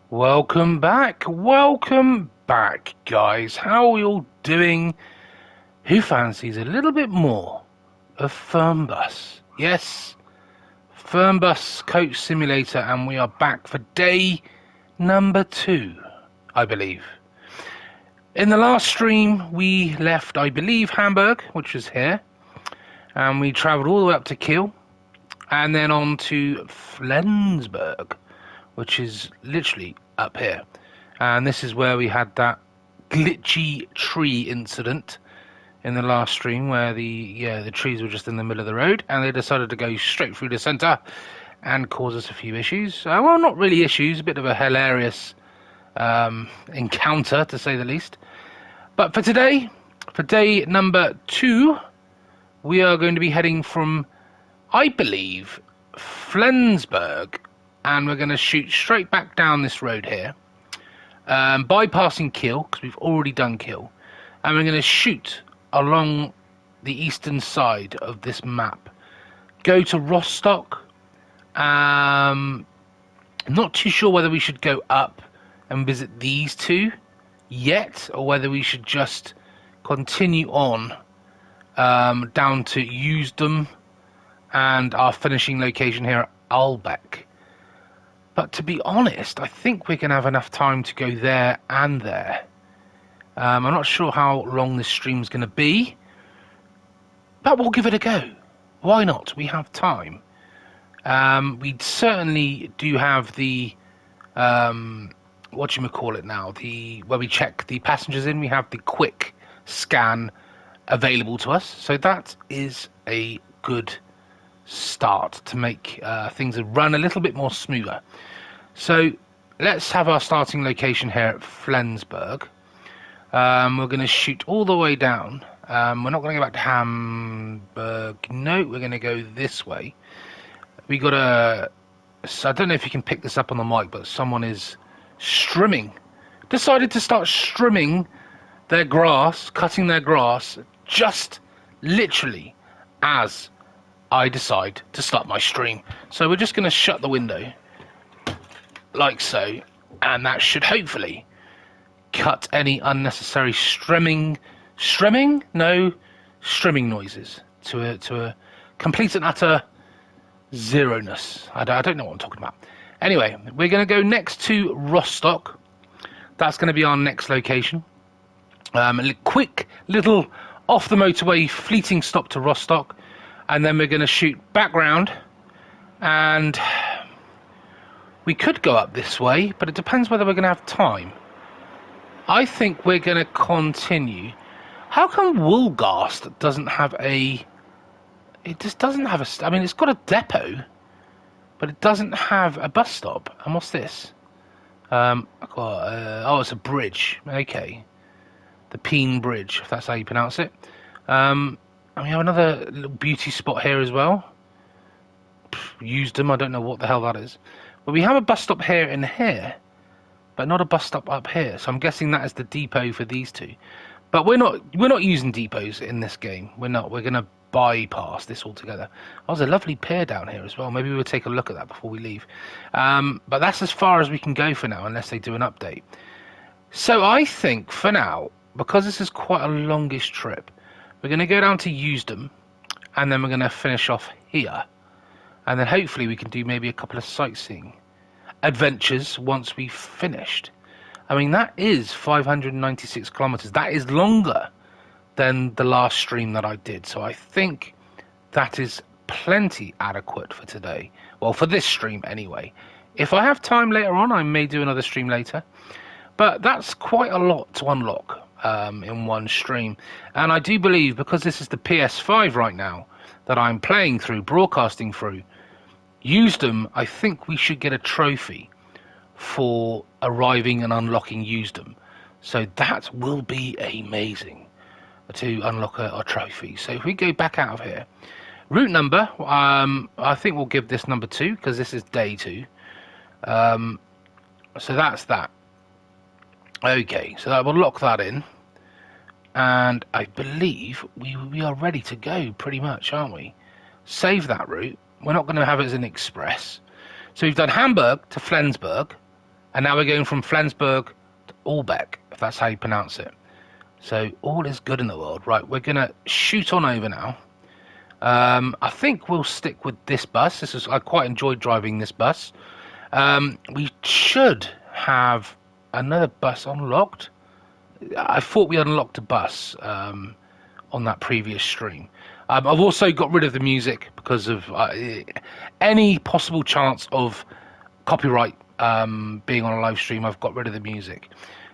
Welcome back, guys. How are we all doing? Who fancies a little bit more of Fernbus? Yes, Fernbus Coach Simulator, and we are back for day number 2, I believe. In the last stream, we left, I believe, Hamburg, which was here, and we travelled all the way up to Kiel, and then on to Flensburg, which is literally up here. And this is where we had that glitchy tree incident in the last stream, where the trees were just in the middle of the road, and they decided to go straight through the centre and cause us a few issues. Well, not really issues, a bit of a hilarious encounter, to say the least. But for today, for day number 2, we are going to be heading from, I believe, Flensburg, and we're going to shoot straight back down this road here, bypassing Kiel, because we've already done Kiel, and we're going to shoot along the eastern side of this map, go to Rostock. Not too sure whether we should go up and visit these two yet, or whether we should just continue on down to Usedom and our finishing location here at Ahlbeck. But to be honest, I think we're going to have enough time to go there and there. I'm not sure how long this stream's going to be, but we'll give it a go. Why not? We have time. We certainly do have the whatchamacallit now, where we check the passengers in, we have the quick scan available to us, so that is a good start to make things run a little bit more smoother. So let's have our starting location here at Flensburg. We're going to shoot all the way down. We're not going to go back to Hamburg, no, we're going to go this way. We got I don't know if you can pick this up on the mic, but someone is decided to start strimming their grass, cutting their grass, just literally as I decide to start my stream. So we're just going to shut the window, like so, and that should hopefully cut any unnecessary strimming noises to a complete and utter zeroness. I don't know what I'm talking about. Anyway, we're going to go next to Rostock. That's going to be our next location. A quick little off the motorway fleeting stop to Rostock, and then we're going to shoot back round, and we could go up this way, but it depends whether we're going to have time. I think we're going to continue. How come Woolgast doesn't have a... It just doesn't have a... I mean, it's got a depot, but it doesn't have a bus stop. And what's this? Oh, it's a bridge. Okay. The Peen Bridge, if that's how you pronounce it. And we have another little beauty spot here as well. Used them, I don't know what the hell that is. But we have a bus stop here and here, but not a bus stop up here. So I'm guessing that is the depot for these two. But we're not using depots in this game. We're not. We're going to bypass this altogether. Oh, there's a lovely pier down here as well. Maybe we'll take a look at that before we leave. But that's as far as we can go for now, unless they do an update. So I think for now, because this is quite a longish trip, we're going to go down to Usedom, and then we're going to finish off here. And then hopefully we can do maybe a couple of sightseeing adventures once we've finished. I mean, that is 596 kilometers. That is longer than the last stream that I did. So I think that is plenty adequate for today. Well, for this stream anyway. If I have time later on, I may do another stream later. But that's quite a lot to unlock in one stream. And I do believe, because this is the PS5 right now that I'm playing through, broadcasting through, Usedom, I think we should get a trophy for arriving and unlocking Usedom. So that will be amazing to unlock a trophy. So if we go back out of here, route number, I think we'll give this number 2, because this is day 2. So that's that. Okay, so that will lock that in, and I believe we are ready to go pretty much, aren't we? Save that route. We're not going to have it as an express. So we've done Hamburg to Flensburg, And now we're going from Flensburg to Ahlbeck, if that's how you pronounce it. So all is good in the world. Right, we're going to shoot on over now. I think we'll stick with this bus. I quite enjoyed driving this bus. We should have another bus unlocked. I thought we unlocked a bus on that previous stream. I've also got rid of the music because of any possible chance of copyright being on a live stream. I've got rid of the music.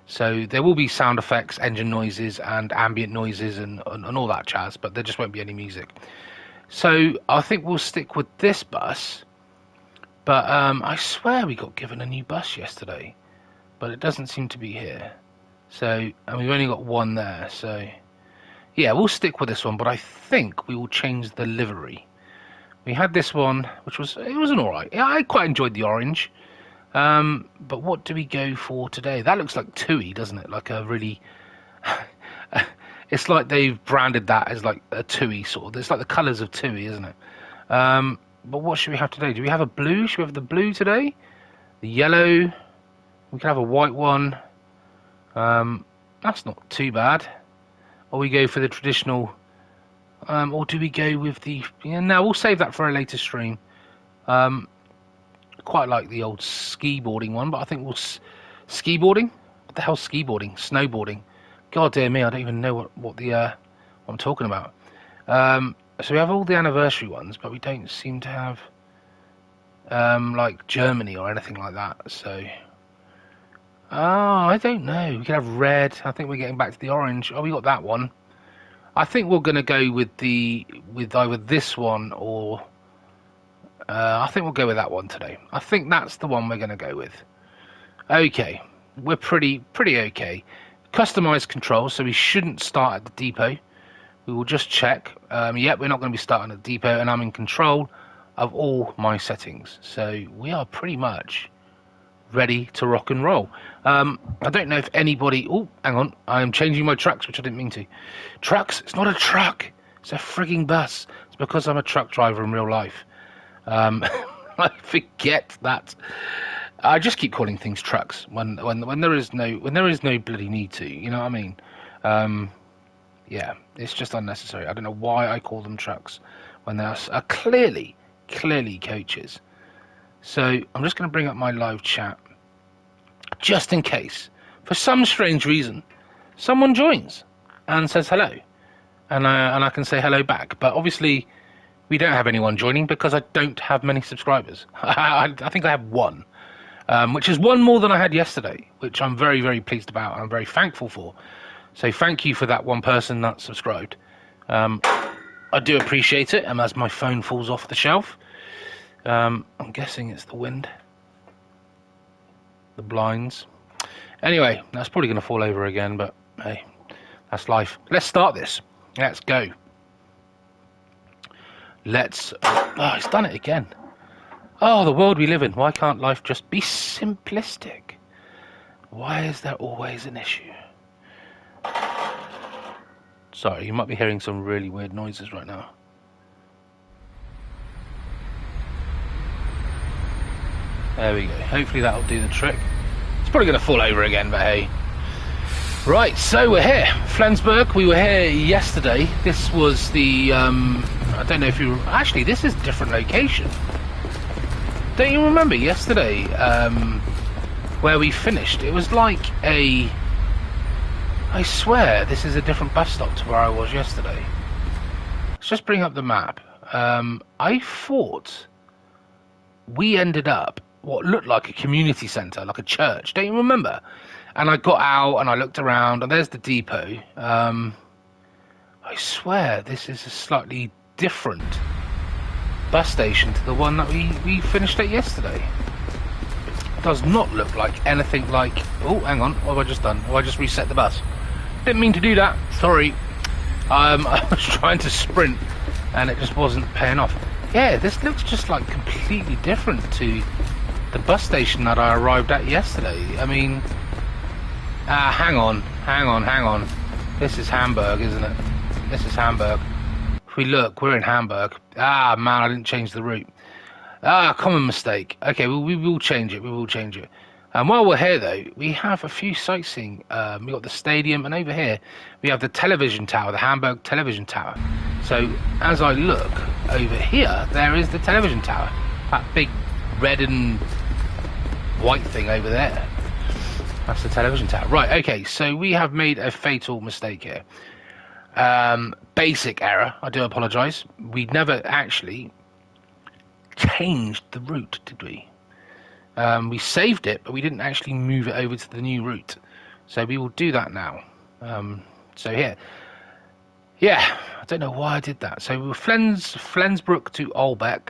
So there will be sound effects, engine noises, and ambient noises, and all that jazz, but there just won't be any music. So I think we'll stick with this bus. But I swear we got given a new bus yesterday, but it doesn't seem to be here. So, and we've only got one there, so yeah, we'll stick with this one, but I think we will change the livery. We had this one, which wasn't alright. Yeah, I quite enjoyed the orange. But what do we go for today? That looks like TUI, doesn't it? Like a really... it's like they've branded that as like a TUI sort of... It's like the colours of TUI, isn't it? But what should we have today? Do we have a blue? Should we have the blue today? The yellow? We can have a white one. That's not too bad. Or we go for the traditional... or do we go with the... Yeah, no, we'll save that for a later stream. Quite like the old ski-boarding one, but I think we'll... Ski-boarding? What the hell's ski-boarding? Snowboarding. God dear me, I don't even know what I'm talking about. So we have all the anniversary ones, but we don't seem to have like Germany or anything like that. So, I don't know. We could have red. I think we're getting back to the orange. Oh, we got that one. I think we're going to go with either this one or I think we'll go with that one today. I think that's the one we're going to go with. Okay, we're pretty okay. Customized controls, so we shouldn't start at the depot. We will just check. Yep, we're not going to be starting at the depot, and I'm in control of all my settings. So we are pretty much ready to rock and roll. I don't know if anybody... Oh, hang on. I'm changing my trucks, which I didn't mean to. Trucks? It's not a truck. It's a frigging bus. It's because I'm a truck driver in real life. I forget that. I just keep calling things trucks when there is no bloody need to. You know what I mean? Yeah, it's just unnecessary. I don't know why I call them trucks when they are clearly coaches. So I'm just going to bring up my live chat just in case, for some strange reason, someone joins and says hello, and I can say hello back. But obviously, we don't have anyone joining because I don't have many subscribers. I think I have one, which is one more than I had yesterday, which I'm very pleased about and I'm very thankful for. So thank you for that one person that subscribed. I do appreciate it, and as my phone falls off the shelf, I'm guessing it's the wind. The blinds. Anyway, that's probably going to fall over again, but hey, that's life. Let's start this. Let's go. Oh, it's done it again. Oh, the world we live in. Why can't life just be simplistic? Why is there always an issue? Sorry, you might be hearing some really weird noises right now. There we go. Hopefully that'll do the trick. It's probably going to fall over again, but hey. Right, so we're here. Flensburg, we were here yesterday. This was the... I don't know if you... Actually, this is a different location. Don't you remember yesterday where we finished? It was like a... I swear this is a different bus stop to where I was yesterday. Let's just bring up the map. I thought we ended up what looked like a community centre, like a church. Don't you remember? And I got out and I looked around and there's the depot. I swear this is a slightly different bus station to the one that we finished at yesterday. It does not look like anything like... Oh, hang on. What have I just done? Oh, I just reset the bus. Didn't mean to do that. Sorry. I was trying to sprint and it just wasn't paying off. Yeah, this looks just like completely different to the bus station that I arrived at yesterday. I mean... hang on. This is Hamburg, isn't it? This is Hamburg. If we look, we're in Hamburg. Ah, man, I didn't change the route. Ah, common mistake. Okay, we will change it. We will change it. And while we're here, though, we have a few sightseeing. We've got the stadium, and over here we have the television tower, the Hamburg television tower. So as I look over here, there is the television tower. That big red and white thing over there. That's the television tower. Right, okay, so we have made a fatal mistake here. Basic error, I do apologise. We never actually changed the route, did we? We saved it, but we didn't actually move it over to the new route. So we will do that now. So here. Yeah, I don't know why I did that. So we were Flensburg to Ahlbeck.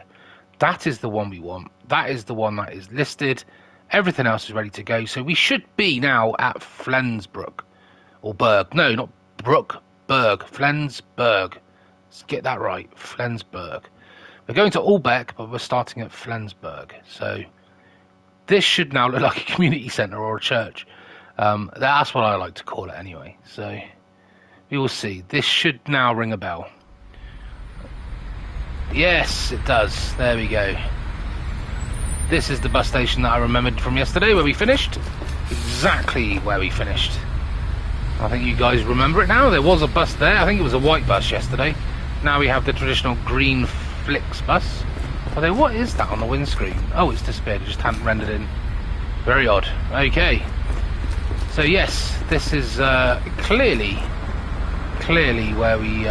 That is the one we want. That is the one that is listed. Everything else is ready to go. So we should be now at Flensburg. Or Berg. No, not Brook. Berg. Flensburg. Let's get that right. Flensburg. We're going to Ahlbeck, but we're starting at Flensburg. So this should now look like a community centre or a church. That's what I like to call it anyway. So we will see. This should now ring a bell. Yes, it does. There we go. This is the bus station that I remembered from yesterday where we finished. Exactly where we finished. I think you guys remember it now. There was a bus there. I think it was a white bus yesterday. Now we have the traditional green Flix bus. Although, what is that on the windscreen? Oh, it's disappeared. It just hadn't rendered in. Very odd. Okay. So yes, this is clearly where we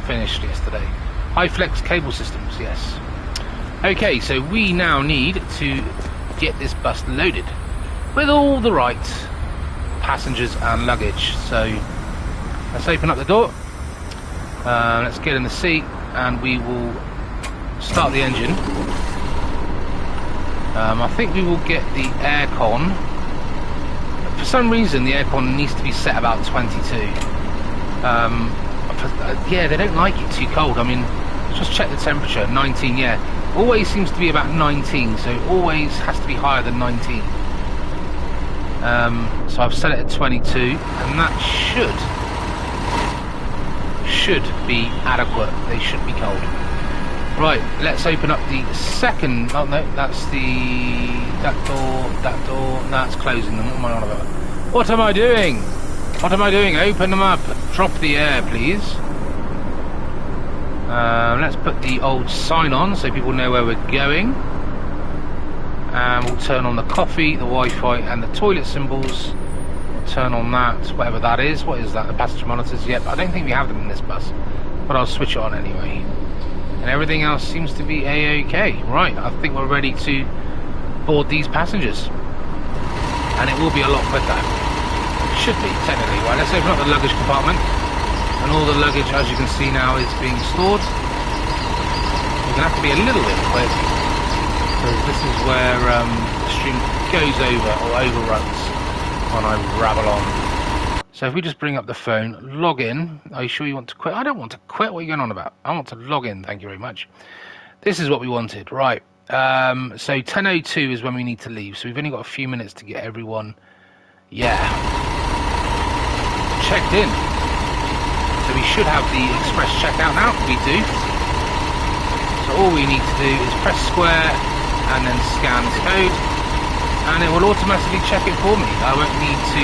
finished yesterday. High flex cable systems, yes. Okay, so we now need to get this bus loaded with all the right passengers and luggage. So let's open up the door. Let's get in the seat and we will start the engine. I think we will get the aircon. For some reason the aircon needs to be set about 22. Yeah, they don't like it too cold. I mean, let's just check the temperature. 19, yeah. Always seems to be about 19, so it always has to be higher than 19. So I've set it at 22, and that should be adequate. They should be cold. Right, let's open up the second. Oh no, that's that door. That's closing them. What am I on about? What am I doing? What am I doing? Open them up. Drop the air, please. Let's put the old sign on so people know where we're going. And we'll turn on the coffee, the Wi-Fi, and the toilet symbols. We'll turn on that, whatever that is. What is that? The passenger monitors? Yep, I don't think we have them in this bus, but I'll switch it on anyway. And everything else seems to be a-okay. Right, I think we're ready to board these passengers. And it will be a lot quicker. Should be, technically. Right, let's open up the luggage compartment. And all the luggage, as you can see now, is being stored. We're going to have to be a little bit quick, because this is where the stream goes over or overruns when I rabble on. So if we just bring up the phone, log in. Are you sure you want to quit? I don't want to quit. What are you going on about? I want to log in. Thank you very much. This is what we wanted. Right. So 10:02 is when we need to leave. So we've only got a few minutes to get everyone, checked in. So we should have the express checkout now. We do. So all we need to do is press square and then scan this code, and it will automatically check it for me. I won't need to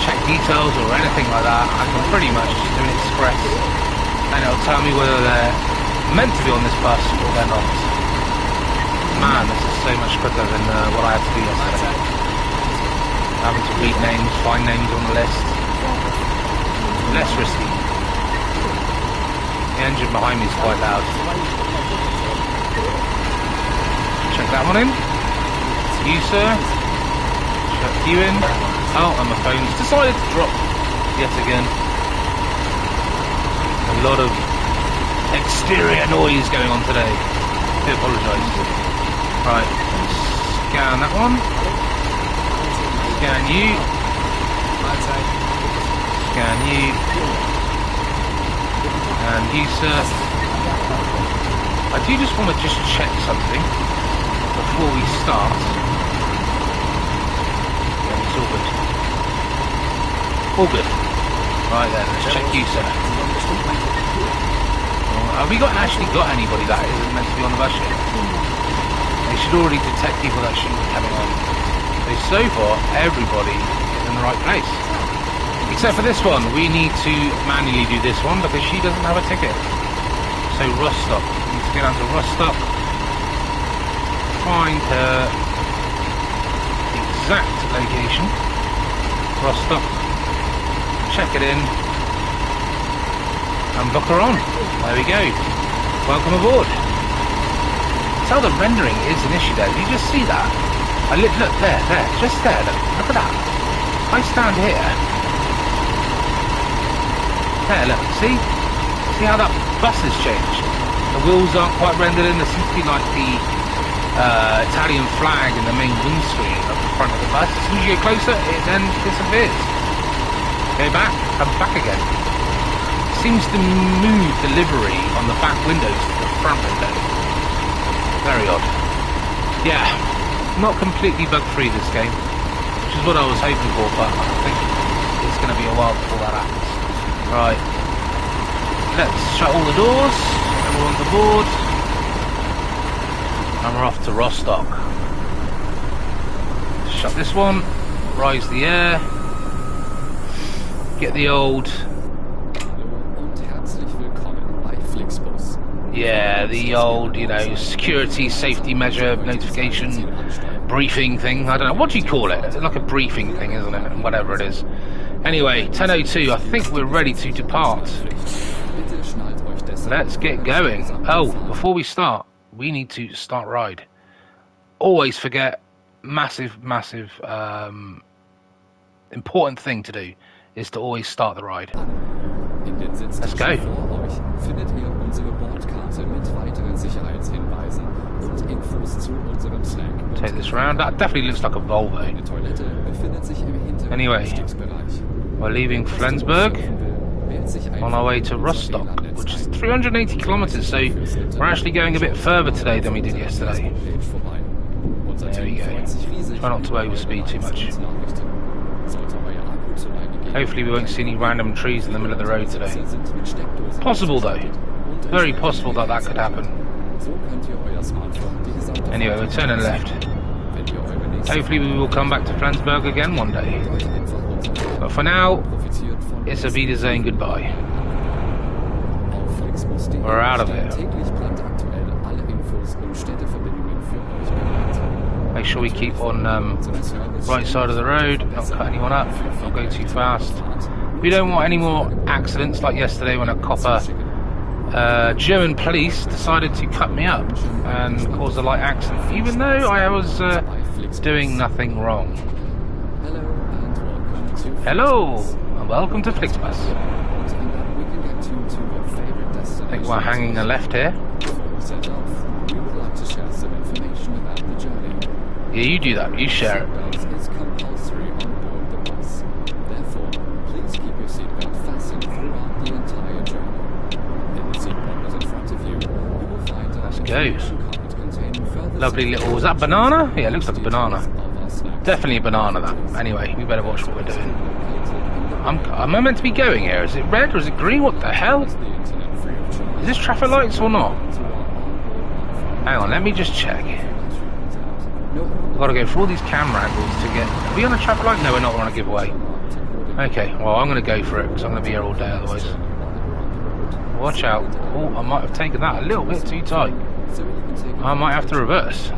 check details or anything like that. I can pretty much just do an express, and it'll tell me whether they're meant to be on this bus or they're not. Man, this is so much quicker than what I had to do yesterday. Having to read names, find names on the list. Less risky. The engine behind me is quite loud. Check that one in. You, sir. Check you in. Oh, and my phone's decided to drop yet again. A lot of exterior noise going on today. I do apologise. Right, scan that one. Scan you. Scan you. And you, sir. I do just want to check something before we start. Yeah, it's all good. All good. Right then, let's check you, sir. Have we actually got anybody that isn't meant to be on the bus yet? They should already detect people that shouldn't be coming on. So So far, everybody is in the right place. Except for this one. We need to manually do this one because she doesn't have a ticket. So Rostock. We need to get down to Rostock. Find her exact location. Rostock. Check it in. And book her on. There we go. Welcome aboard. Tell the rendering is an issue there. Did you just see that? Look there, just there. Look at that. I stand here. There, look. See how that bus has changed. The wheels aren't quite rendered in. There seems to be like the Italian flag in the main windscreen at the front of the bus. As soon as you get closer, it then disappears. Go back, comes back again. Seems to move the livery on the back windows to the front window. Very odd. Yeah, not completely bug-free this game, which is what I was hoping for, but I think it's going to be a while before that happens. Right, let's shut all the doors, everyone's aboard, and we're off to Rostock. Shut this one, rise the air, get the old... Yeah, the old, you know, security, safety measure, notification, briefing thing. I don't know. What do you call it? It's like a briefing thing, isn't it? Whatever it is. Anyway, 10:02. I think we're ready to depart. Let's get going. Oh, before we start, we need to start ride. Always forget, massive, important thing to do is to always start the ride. Let's go. Findet ihr unsere Bordkarte mit weiteren Sicherheitshinweisen und Infos zu unserem Snack. Take this round. That definitely looks like a Volvo. Anyway, we're leaving Flensburg on our way to Rostock, which is 380 kilometers, so we're actually going a bit further today than we did yesterday. There we go. Try not to overspeed too much. Hopefully we won't see any random trees in the middle of the road today. Possible though. Very possible that that could happen. Anyway, we're turning left. Hopefully we will come back to Flensburg again one day. But for now, it's a Wiedersehen goodbye. We're out of here. Make sure we keep on right side of the road, not cut anyone up, not go too fast. We don't want any more accidents like yesterday when a copper, German police decided to cut me up and cause a light accident, even though I was doing nothing wrong. Hello, and welcome to Flixbus. I think we're hanging a left here. Yeah, you do that. You share it. Let's go. Lovely little... Was that banana? Yeah, it looks like a banana. Definitely a banana, that. Anyway, we better watch what we're doing. Am I meant to be going here? Is it red or is it green? What the hell? Is this traffic lights or not? Hang on, let me just check. I've got to go through all these camera angles to get... Are we on a traffic light? No, we're not on a giveaway. Okay, well, I'm going to go for it because I'm going to be here all day otherwise. Watch out. Oh, I might have taken that a little bit too tight. I might have to reverse.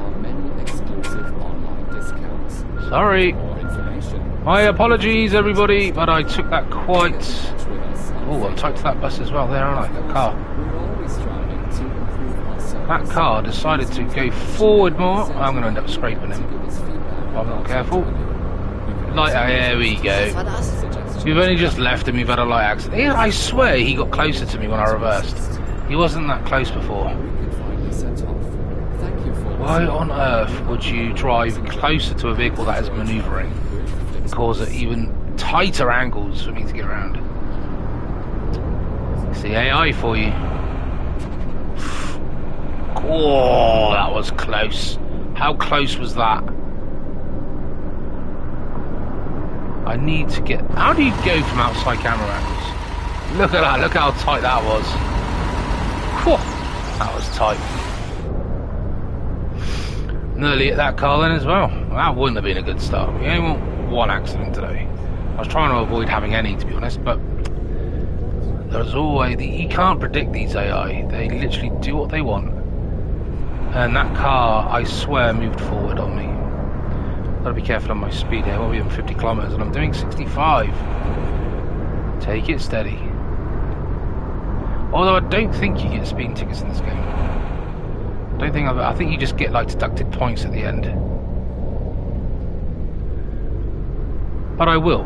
Sorry. My apologies, everybody, but I took that quite... Oh, I'm tight to that bus as well there, aren't I? That car. That car decided to go forward more. I'm going to end up scraping him if I'm not careful. There we go. We've only just left and we've had a light accident. Yeah, I swear he got closer to me when I reversed. He wasn't that close before. Why on earth would you drive closer to a vehicle that is manoeuvring and cause it even tighter angles for me to get around? It's the AI for you. Oh, that was close. How close was that? I need to get... How do you go from outside camera angles? Look at that, look how tight that was. Whew, that was tight. Nearly hit that car then as well. That wouldn't have been a good start. We only want one accident today. I was trying to avoid having any, to be honest, but there's always... You can't predict these AI. They literally do what they want. And that car, I swear, moved forward on me. Gotta be careful on my speed here. We'll be in 50 kilometers and I'm doing 65. Take it steady. Although I don't think you get speeding tickets in this game. I think you just get like deducted points at the end. But I will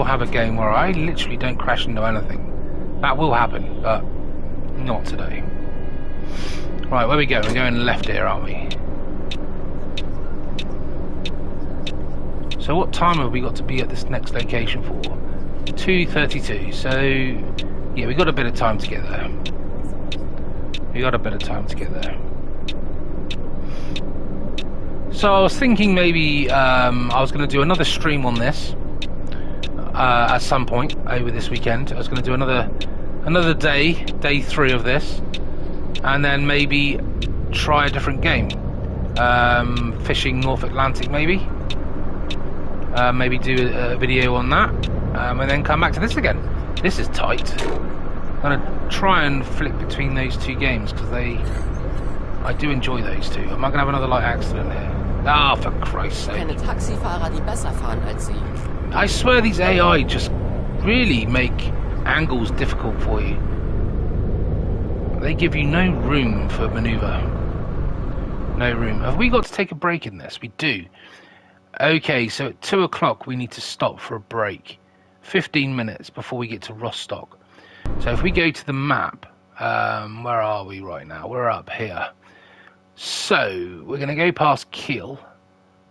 have a game where I literally don't crash into anything. That will happen, but not today. Right, where we go? We're going left here, aren't we? So what time have we got to be at this next location for? 2:32. So yeah, we got a bit of time to get there. So I was thinking maybe I was going to do another stream on this at some point over this weekend. I was going to do another day 3 of this, and then maybe try a different game, fishing North Atlantic maybe. Maybe do a video on that, and then come back to this again. This is tight. I'm gonna try and flick between those two games because I do enjoy those two. Am I gonna have another light accident here? Ah, for Christ's sake! Keine Taxifahrer, die besser fahren als Sie. I swear these AI just really make angles difficult for you. They give you no room for manoeuvre. No room. Have we got to take a break in this? We do. Okay, so at 2 o'clock we need to stop for a break. 15 minutes before we get to Rostock. So if we go to the map, where are we right now? We're up here. So we're going to go past Kiel.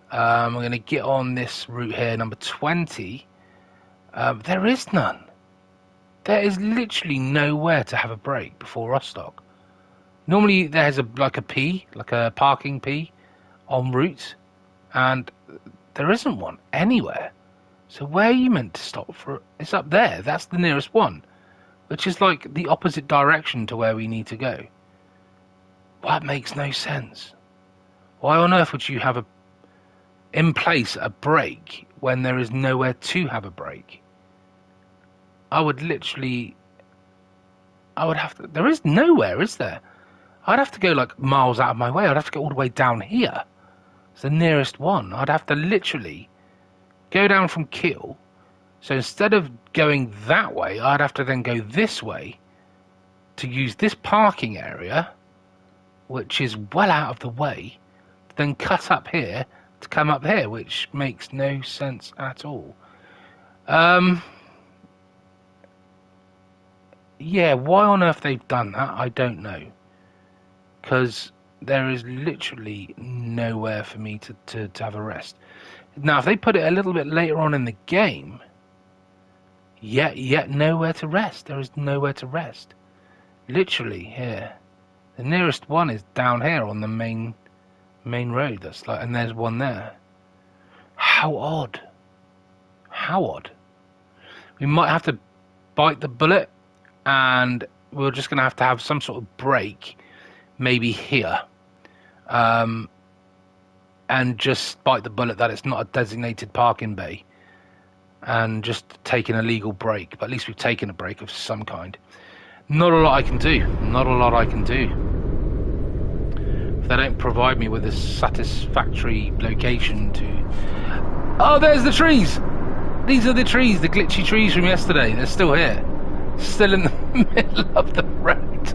We're going to get on this route here, number 20. There is none. There is literally nowhere to have a break before Rostock. Normally there's like a parking P en route, and there isn't one anywhere. So where are you meant to stop for? It's up there. That's the nearest one, which is like the opposite direction to where we need to go. Well, that makes no sense. Why on earth would you have in place a break when there is nowhere to have a break? I would have to... There is nowhere, is there? I'd have to go like miles out of my way. I'd have to go all the way down here. It's the nearest one. I'd have to literally go down from Kiel. So instead of going that way, I'd have to then go this way to use this parking area, which is well out of the way, then cut up here to come up here, which makes no sense at all. Yeah, why on earth they've done that, I don't know. Because there is literally nowhere for me to have a rest. Now, if they put it a little bit later on in the game, yet nowhere to rest. There is nowhere to rest. Literally here. The nearest one is down here on the main road. That's like, and there's one there. How odd. How odd. We might have to bite the bullet, and we're just going to have some sort of break, maybe here, and just bite the bullet that it's not a designated parking bay, and just take an illegal break. But at least we've taken a break of some kind. Not a lot I can do. Not a lot I can do. If they don't provide me with a satisfactory location to... Oh, there's the trees! These are the trees, the glitchy trees from yesterday. They're still here. Still in the middle of the road.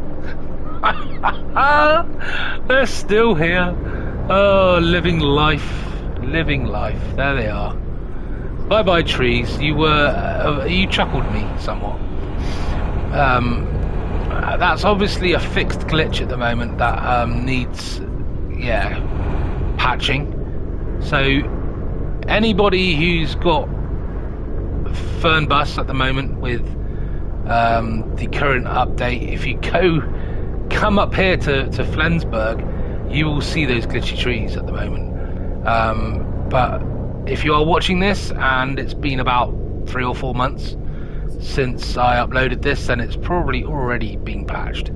They're still here. Oh, living life. Living life. There they are. Bye-bye, trees. You chuckled me somewhat. That's obviously a fixed glitch at the moment that needs, patching. So anybody who's got Fernbus at the moment with the current update, if you come up here to Flensburg, you will see those glitchy trees at the moment. But if you are watching this and it's been about 3 or 4 months since I uploaded this, then it's probably already been patched.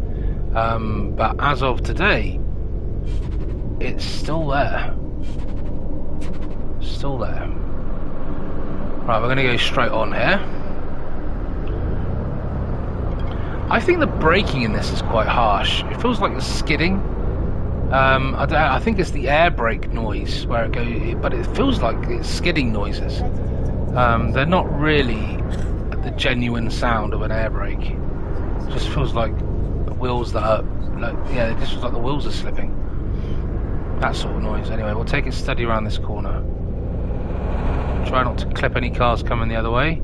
But as of today, it's still there. Still there. Right, we're going to go straight on here. I think the braking in this is quite harsh. It feels like it's skidding. I think it's the air brake noise where it goes, but it feels like it's skidding noises. They're not really the genuine sound of an air brake. It just feels like the wheels that are, like, yeah, it just feels like the wheels are slipping. That sort of noise. Anyway, we'll take it steady around this corner. Try not to clip any cars coming the other way.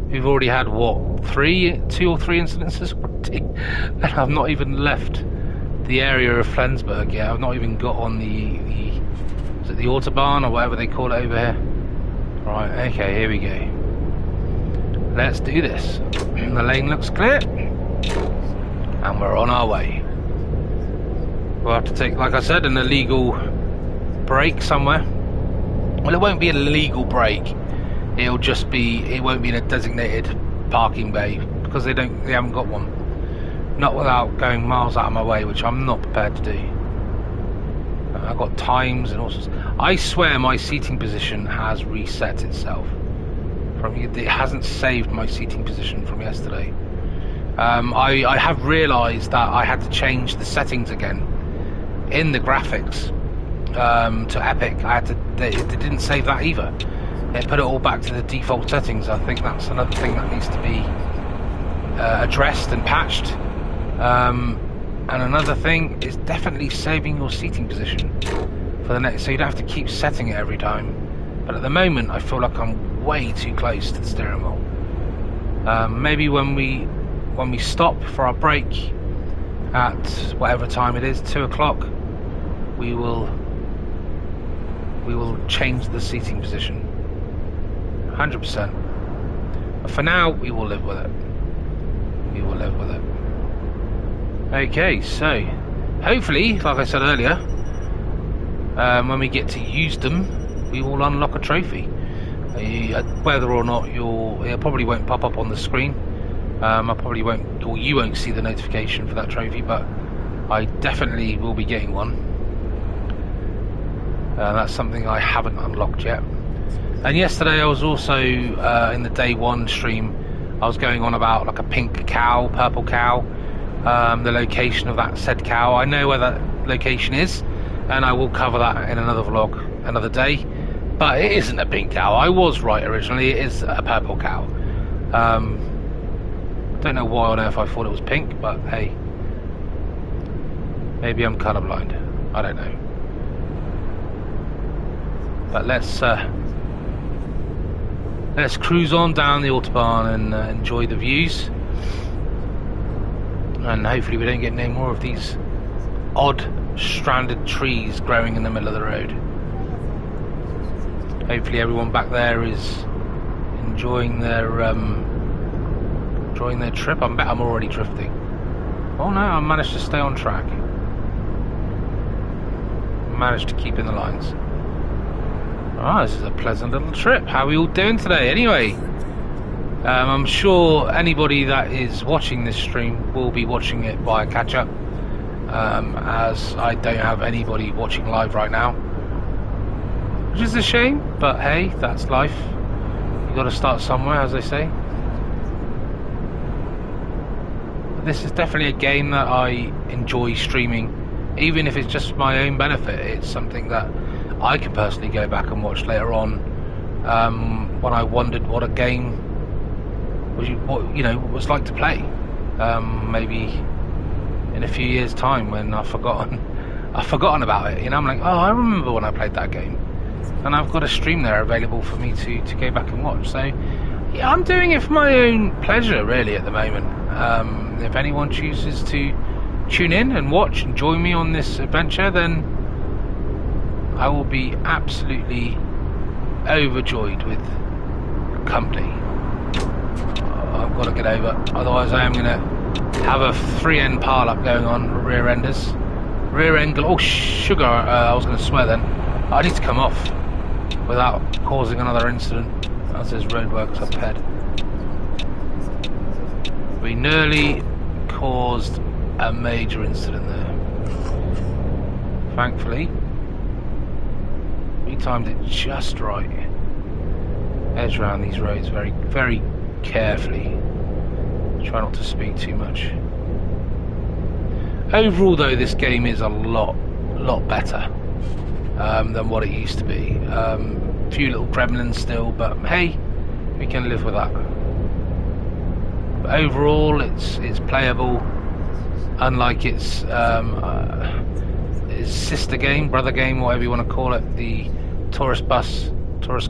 We've already had, what, 2 or 3 incidences already? And I've not even left the area of Flensburg yet. I've not even got on the is it the Autobahn or whatever they call it over here? Right, okay, here we go. Let's do this. The lane looks clear. And we're on our way. We'll have to take, like I said, an illegal break somewhere. Well, it won't be an illegal break. It'll just be, it won't be in a designated parking bay because they haven't got one. Not without going miles out of my way, which I'm not prepared to do. I've got times and all sorts. I swear my seating position has reset itself. It hasn't saved my seating position from yesterday. I have realised that I had to change the settings again in the graphics to Epic. It didn't save that either. It put it all back to the default settings. I think that's another thing that needs to be addressed and patched. And another thing is definitely saving your seating position for the next, so you don't have to keep setting it every time. But at the moment, I feel like I'm way too close to the steering wheel. Maybe when we stop for our break at whatever time it is, 2 o'clock, we will change the seating position. 100%. But for now, we will live with it. We will live with it. Okay, so hopefully, like I said earlier, when we get to use them, we will unlock a trophy. Whether or not it probably won't pop up on the screen. I probably won't, or you won't see the notification for that trophy, but I definitely will be getting one. That's something I haven't unlocked yet. And yesterday I was also in the day 1 stream. I was going on about like a pink cow, purple cow, the location of that said cow. I know where that location is, and I will cover that in another vlog another day. But it isn't a pink cow. I was right originally. It is a purple cow. Don't know why on earth I thought it was pink, but hey, maybe I'm colourblind. I don't know. But let's cruise on down the Autobahn and enjoy the views. And hopefully we don't get any more of these odd stranded trees growing in the middle of the road. Hopefully everyone back there is enjoying their trip. I bet I'm already drifting. Oh no, I managed to stay on track. Managed to keep in the lines. Oh, this is a pleasant little trip. How are we all doing today? Anyway, I'm sure anybody that is watching this stream will be watching it via catch-up, as I don't have anybody watching live right now, which is a shame, but hey, that's life. You got to start somewhere, as they say. This is definitely a game that I enjoy streaming, even if it's just my own benefit. It's something that I can personally go back and watch later on, when I wondered what a game was like to play. Maybe in a few years' time when I've forgotten about it. I'm like, oh, I remember when I played that game, and I've got a stream there available for me to go back and watch. So yeah, I'm doing it for my own pleasure, really, at the moment. If anyone chooses to tune in and watch and join me on this adventure, then I will be absolutely overjoyed with company. I've got to get over, otherwise I am going to have a 3-end pile-up going on, rear end, oh sugar, I was going to swear then. I need to come off without causing another incident, as there's roadworks up ahead. We nearly caused a major incident there. Thankfully, We timed it just right. Edge around these roads very, very carefully. Try not to speed too much. Overall, though, this game is a lot better than what it used to be. A few little gremlins still, but hey, we can live with that. But overall, it's playable. Unlike its sister game, brother game, whatever you want to call it, the tourist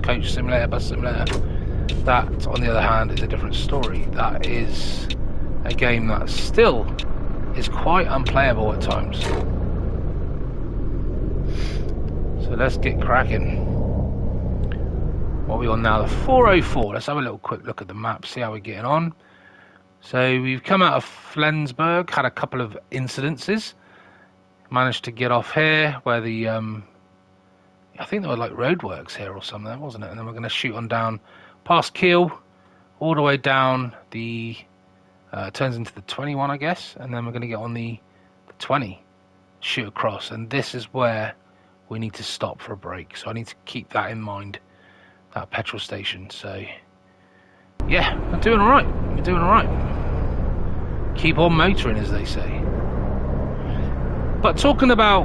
coach simulator, bus simulator. That, on the other hand, is a different story. That is a game that still is quite unplayable at times. So let's get cracking. What are we on now? The 404. Let's have a little quick look at the map, see how we're getting on. So we've come out of Flensburg, had a couple of incidences. Managed to get off here where the I think there were like roadworks here or something, wasn't it? And then we're going to shoot on down past Kiel, all the way down the turns into the 21, I guess, and then we're going to get on the 20, shoot across, and this is where we need to stop for a break. So I need to keep that in mind, that petrol station. So yeah, we're doing all right. We're doing all right. Keep on motoring, as they say. But talking about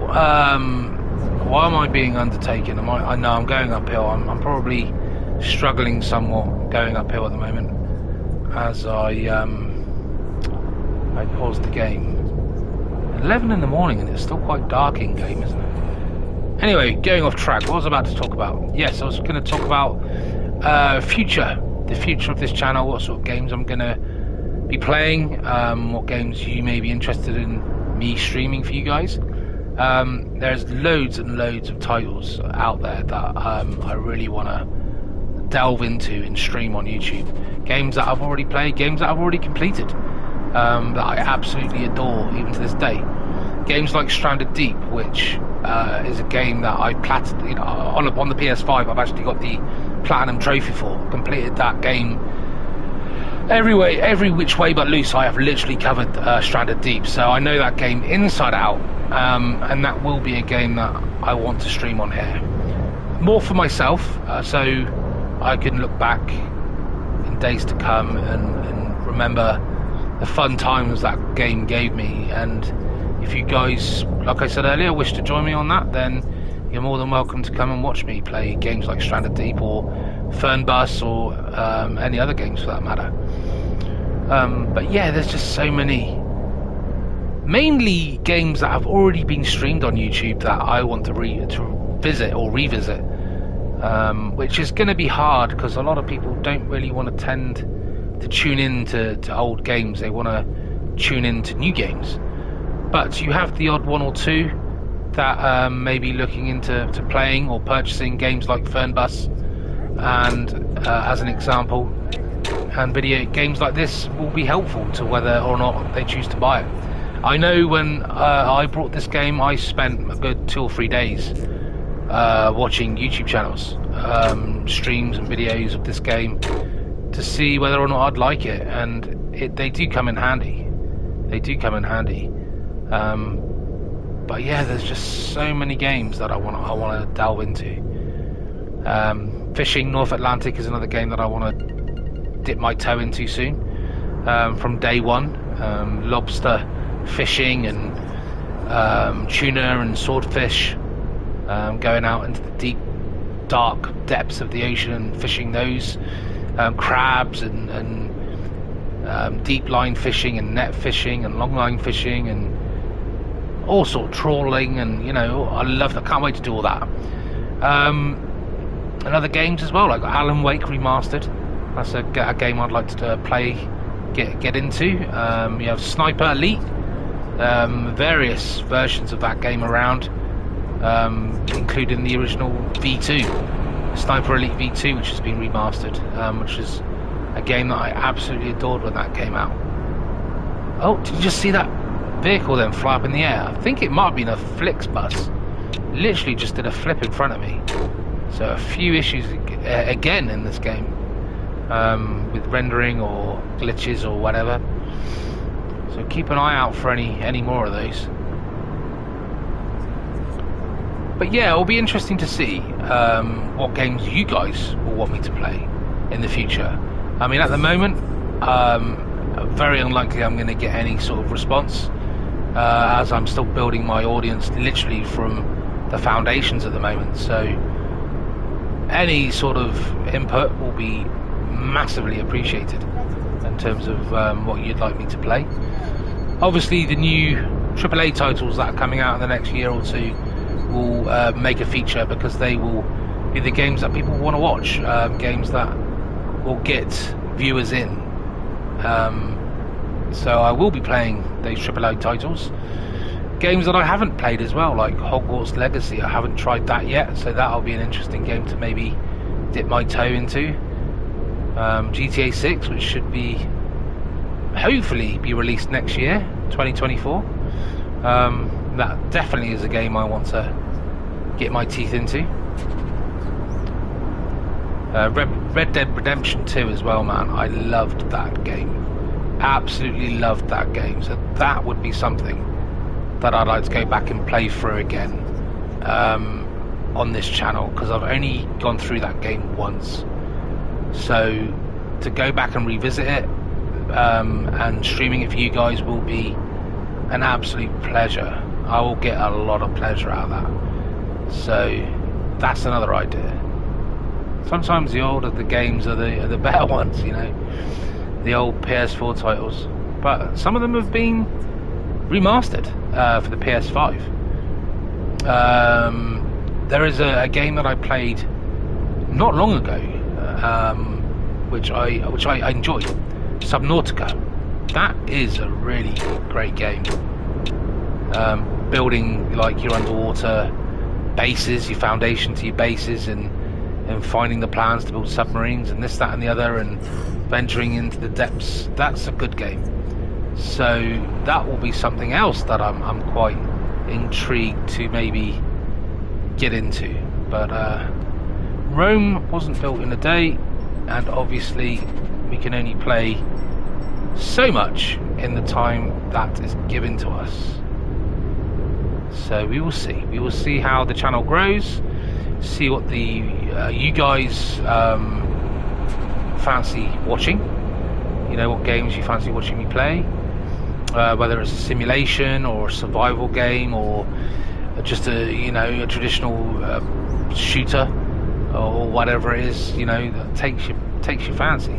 why am I being undertaken? I know I'm going uphill. I'm probably struggling somewhat going uphill at the moment as I paused the game. 11 in the morning and it's still quite dark in game, isn't it? Anyway, going off track, what was I about to talk about? Yes, I was going to talk about the future of this channel, what sort of games I'm going to be playing, what games you may be interested in me streaming for you guys. There's loads and loads of titles out there that I really want to delve into and stream on YouTube. Games that I've already played, games that I've already completed, that I absolutely adore even to this day. Games like Stranded Deep, which is a game that I platinum, on the PS5. I've actually got the platinum trophy for. Completed that game every which way but loose. I have literally covered Stranded Deep, so I know that game inside out, and that will be a game that I want to stream on here. More for myself, so I can look back in days to come and remember the fun times that game gave me. And if you guys, like I said earlier, wish to join me on that, then you're more than welcome to come and watch me play games like Stranded Deep or Fernbus or any other games for that matter. But yeah, there's just so many. Mainly games that have already been streamed on YouTube that I want to revisit, which is going to be hard because a lot of people don't really want to tend to tune in to old games. They want to tune in to new games. But you have the odd one or two that may be looking into playing or purchasing games like Fernbus, and as an example, and video games like this will be helpful to whether or not they choose to buy it. I know when I bought this game, I spent a good 2 or 3 days watching YouTube channels, streams and videos of this game to see whether or not I'd like it, and they do come in handy. They do come in handy. But yeah, there's just so many games that I want to delve into. Fishing North Atlantic is another game that I want to dip my toe into soon. From day one, lobster fishing and tuna and swordfish, going out into the deep, dark depths of the ocean and fishing those, crabs and deep line fishing and net fishing and long line fishing and all sort of trawling, and I love that. Can't wait to do all that. And other games as well, like Alan Wake Remastered. That's a game I'd like to play, get into. You have Sniper Elite, various versions of that game around, including the original V2, Sniper Elite V2, which has been remastered, which is a game that I absolutely adored when that came out. Oh, did you just see that vehicle then fly up in the air? I think it might have been a Flixbus. Literally just did a flip in front of me. So a few issues again in this game, with rendering or glitches or whatever. So keep an eye out for any more of those. But yeah, it'll be interesting to see what games you guys will want me to play in the future. I mean, at the moment, very unlikely I'm going to get any sort of response, as I'm still building my audience literally from the foundations at the moment. So any sort of input will be massively appreciated in terms of what you'd like me to play. Obviously, the new AAA titles that are coming out in the next year or two will make a feature, because they will be the games that people want to watch, games that will get viewers in. So I will be playing those AAA titles. Games that I haven't played as well, like Hogwarts Legacy. I haven't tried that yet, so that'll be an interesting game to maybe dip my toe into. GTA 6, which should be hopefully be released next year, 2024. That definitely is a game I want to get my teeth into. Red Dead Redemption 2 as well, man. I loved that game. Absolutely loved that game. So that would be something that I'd like to go back and play through again on this channel, because I've only gone through that game once. So to go back and revisit it and streaming it for you guys will be an absolute pleasure. I will get a lot of pleasure out of that. So that's another idea. Sometimes the older the games are the better ones, you know, the old PS4 titles. But some of them have been remastered for the PS5. There is a game that I played not long ago, which I enjoyed, Subnautica. That is a really great game. Building like your underwater bases, your foundation to your bases, and finding the plans to build submarines and this, that, and the other, and venturing into the depths. That's a good game. So that will be something else that I'm quite intrigued to maybe get into. But Rome wasn't built in a day, and obviously we can only play so much in the time that is given to us. So we will see. We will see how the channel grows, see what the you guys fancy watching, you know, what games you fancy watching me play, whether it's a simulation or a survival game, or just a, you know, a traditional shooter, or whatever it is, you know, that takes your fancy.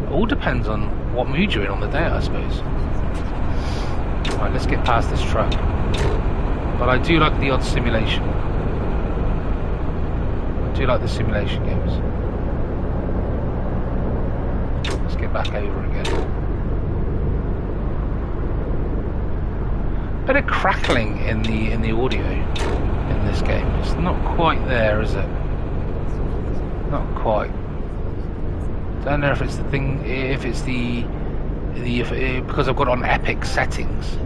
It all depends on what mood you're in on the day, I suppose. Right, let's get past this truck. But I do like the odd simulation. I do like the simulation games. Let's get back over again. Bit of crackling in the audio in this game. It's not quite there, is it? Not quite. Don't know if it's the thing, if it's because I've got it on epic settings,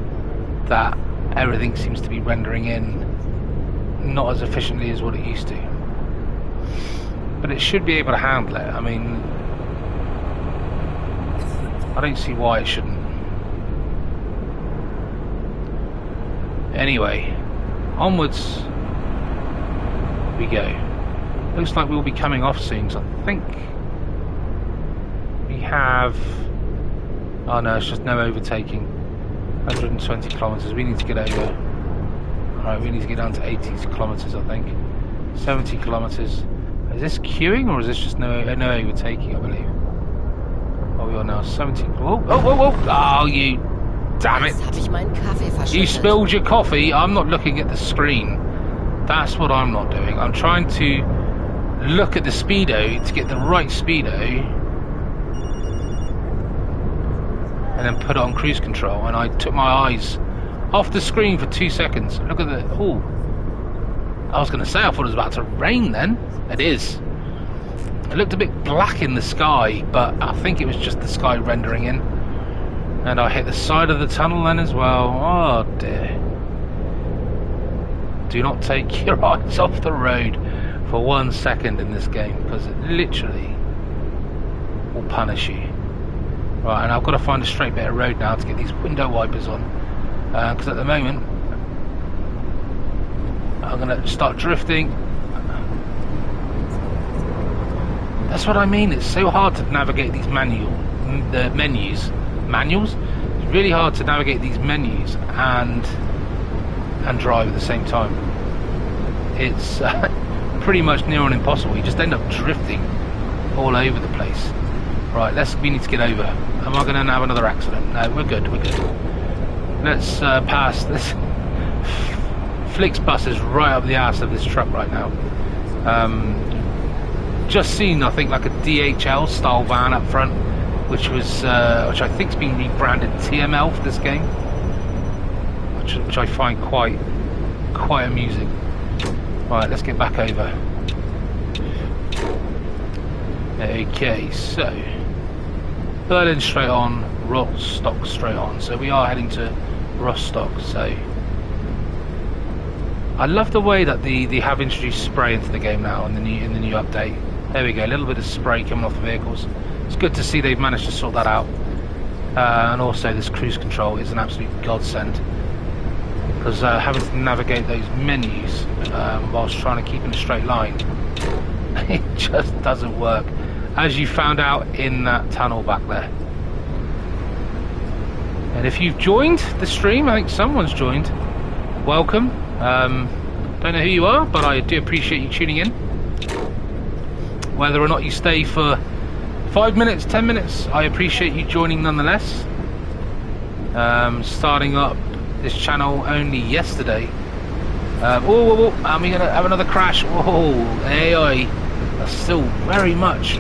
that everything seems to be rendering in not as efficiently as what it used to. But it should be able to handle it. I mean, I don't see why it shouldn't. Anyway, onwards we go. Looks like we'll be coming off soon, so I think we have... Oh no, it's just no overtaking. 120 kilometers. We need to get over. Alright, we need to get down to 80 kilometers, I think. 70 kilometers. Is this queuing, or is this just no overtaking, I believe? Oh, we are now 70. Whoa, whoa, whoa, whoa! Oh, you... Damn it! You spilled your coffee. I'm not looking at the screen. That's what I'm not doing. I'm trying to look at the speedo to get the right speedo, and then put it on cruise control, and I took my eyes off the screen for 2 seconds. Look at the... Oh, I was going to say I thought it was about to rain then. It is. It looked a bit black in the sky, but I think it was just the sky rendering in. And I hit the side of the tunnel then as well. Oh dear. Do not take your eyes off the road for 1 second in this game, because it literally will punish you. Right, and I've got to find a straight bit of road now to get these window wipers on. because at the moment I'm gonna start drifting. That's what I mean. It's so hard to navigate these menus. It's really hard to navigate these menus and drive at the same time. It's pretty much near on impossible. You just end up drifting all over the place. Right, we need to get over. Am I going to have another accident? No, we're good. Let's pass this. Flixbus is right up the arse of this truck right now. Just seen, I think, like a DHL style van up front, which I think's been rebranded TML for this game, which I find quite amusing. Right, let's get back over. Okay, so Berlin straight on, Rostock straight on. So we are heading to Rostock. So I love the way that they have introduced spray into the game now in the new update. There we go, a little bit of spray coming off the vehicles. It's good to see they've managed to sort that out. And also this cruise control is an absolute godsend, because having to navigate those menus whilst trying to keep in a straight line, it just doesn't work, as you found out in that tunnel back there. And if you've joined the stream, I think someone's joined, welcome. Don't know who you are, but I do appreciate you tuning in. Whether or not you stay for 5 minutes, 10 minutes, I appreciate you joining nonetheless. Starting up this channel only yesterday. Am we going to have another crash? Whoa, AI are still very much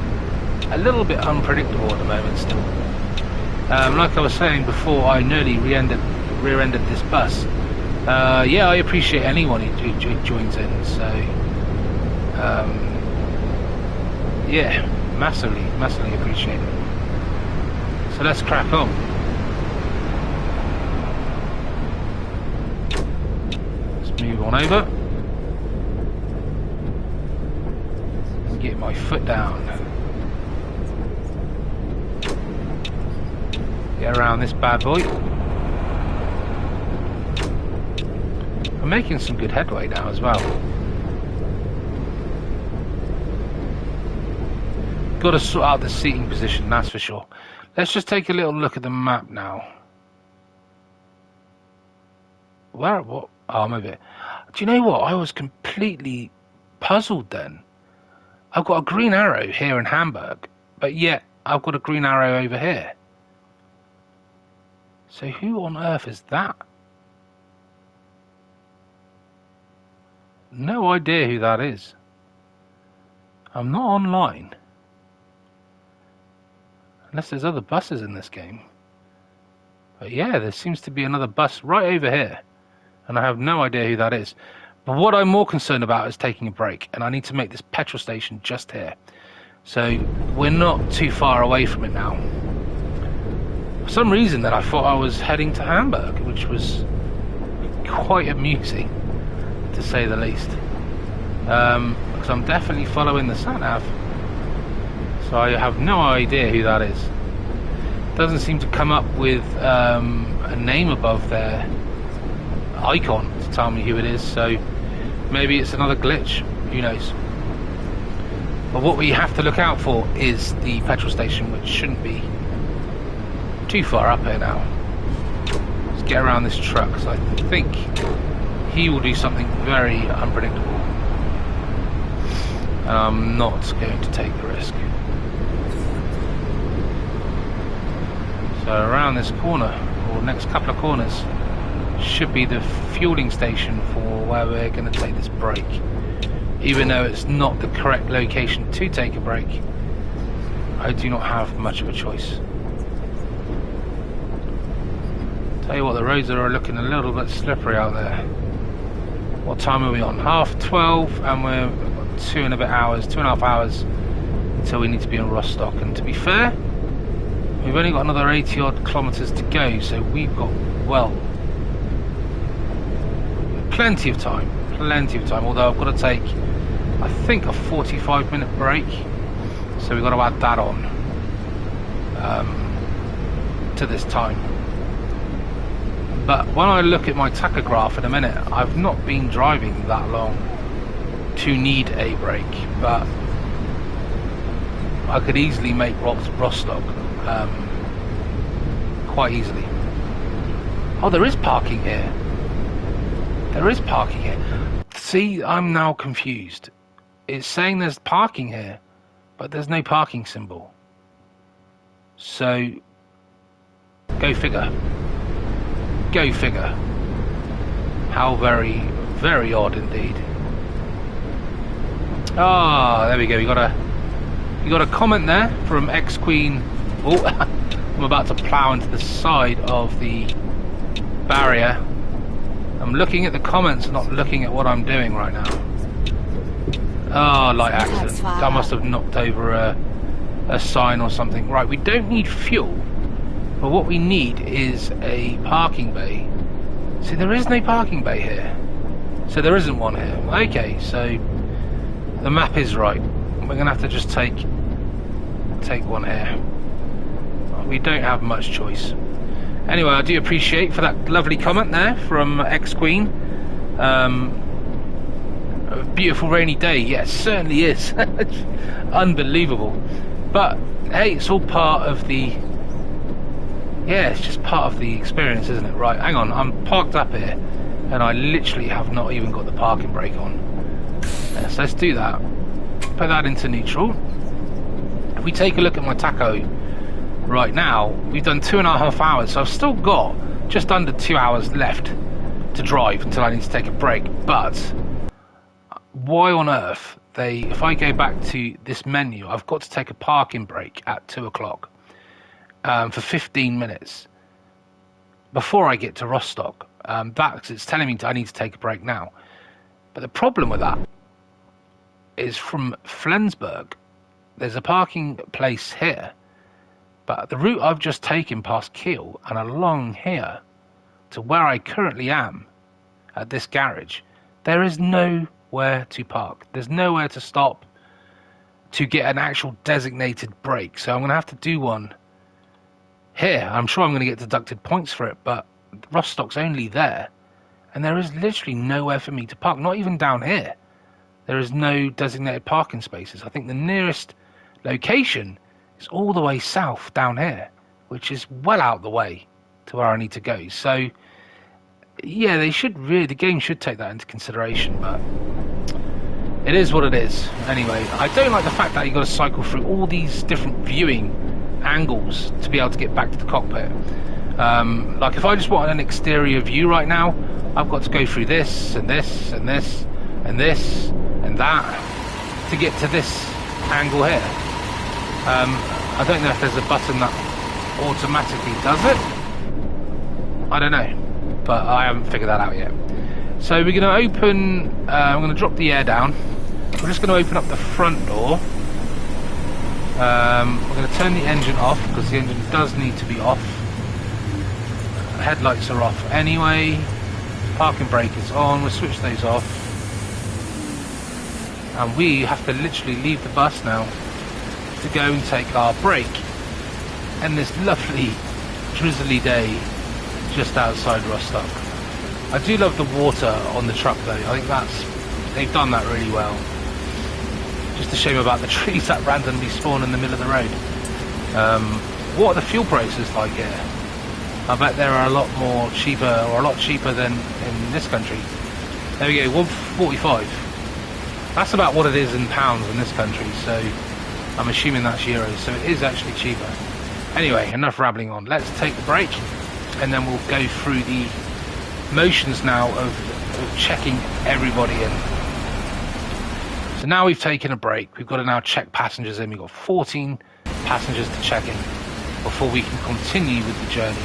a little bit unpredictable at the moment still. Like I was saying before, I nearly rear-ended this bus. Yeah, I appreciate anyone who joins in, so yeah, massively appreciate it. So let's crack on. Let's move on over and get my foot down. Get around this bad boy. I'm making some good headway now as well. Got to sort out the seating position, that's for sure. Let's just take a little look at the map now. What? Oh, I'm a bit. Do you know what? I was completely puzzled then. I've got a green arrow here in Hamburg, but yet I've got a green arrow over here. So who on earth is that? No idea who that is. I'm not online. Unless there's other buses in this game. But yeah, there seems to be another bus right over here. And I have no idea who that is. But what I'm more concerned about is taking a break. And I need to make this petrol station just here. So we're not too far away from it now. For some reason then I thought I was heading to Hamburg, which was quite amusing, to say the least. Because I'm definitely following the sat-nav. So I have no idea who that is. Doesn't seem to come up with a name above their icon to tell me who it is, so maybe it's another glitch, who knows. But what we have to look out for is the petrol station, which shouldn't be too far up here now. Let's get around this truck, because I think he will do something very unpredictable. And I'm not going to take the risk. So around this corner, or next couple of corners, should be the fueling station for where we're going to take this break. Even though it's not the correct location to take a break, I do not have much of a choice. Tell you what, the roads are looking a little bit slippery out there. What time are we on? 12:30, and we're 2.5 hours until we need to be in Rostock. And to be fair, we've only got another 80 odd kilometers to go, so we've got, well, plenty of time, although I've got to take, I think, a 45-minute break, so we've got to add that on to this time. But when I look at my tachograph in a minute, I've not been driving that long to need a break, but I could easily make Rostock quite easily. Oh, there is parking here. There is parking here. See, I'm now confused. It's saying there's parking here, but there's no parking symbol. So, go figure. Go figure. How very, very odd indeed. Ah, there we go. You got a comment there from X Queen. Oh, I'm about to plough into the side of the barrier. I'm looking at the comments, not looking at what I'm doing right now. Oh, light accident. I must have knocked over a sign or something. Right, we don't need fuel, but what we need is a parking bay. See, there is no parking bay here. So there isn't one here. Okay, so the map is right. We're going to have to just take one here. We don't have much choice. Anyway, I do appreciate for that lovely comment there from X Queen. A beautiful rainy day. Yes, certainly is. Unbelievable. But hey, it's all part of the. Yeah, it's just part of the experience, isn't it? Right, hang on. I'm parked up here, and I literally have not even got the parking brake on. So let's do that. Put that into neutral. If we take a look at my tacho. Right now, we've done 2.5 hours, so I've still got just under 2 hours left to drive until I need to take a break. But why on earth if I go back to this menu, I've got to take a parking break at 2 o'clock for 15 minutes before I get to Rostock. It's telling me I need to take a break now. But the problem with that is from Flensburg, there's a parking place here. But the route I've just taken past Kiel and along here to where I currently am at this garage, there is nowhere to park. There's nowhere to stop to get an actual designated break. So I'm going to have to do one here. I'm sure I'm going to get deducted points for it, but Rostock's only there. And there is literally nowhere for me to park, not even down here. There is no designated parking spaces. I think the nearest location is all the way south down here, which is well out the way to where I need to go. So yeah, the game should take that into consideration, but it is what it is. Anyway, I don't like the fact that you've got to cycle through all these different viewing angles to be able to get back to the cockpit. Like if I just want an exterior view right now, I've got to go through this and this and this and this and that to get to this angle here. I don't know if there's a button that automatically does it. I don't know, but I haven't figured that out yet. So we're going to open, I'm going to drop the air down. We're just going to open up the front door. We're going to turn the engine off because the engine does need to be off. The headlights are off anyway. Parking brake is on. We'll switch those off. And we have to literally leave the bus now to go and take our break in this lovely drizzly day just outside Rostock. I do love the water on the truck though. I think they've done that really well. Just a shame about the trees that randomly spawn in the middle of the road. What are the fuel prices like here? I bet there are a lot more cheaper, or a lot cheaper than in this country. There we go, 145. That's about what it is in pounds in this country, so I'm assuming that's euros, so it is actually cheaper. Anyway, enough rambling on. Let's take the break, and then we'll go through the motions now of checking everybody in. So now we've taken a break, we've got to now check passengers in. We've got 14 passengers to check in before we can continue with the journey.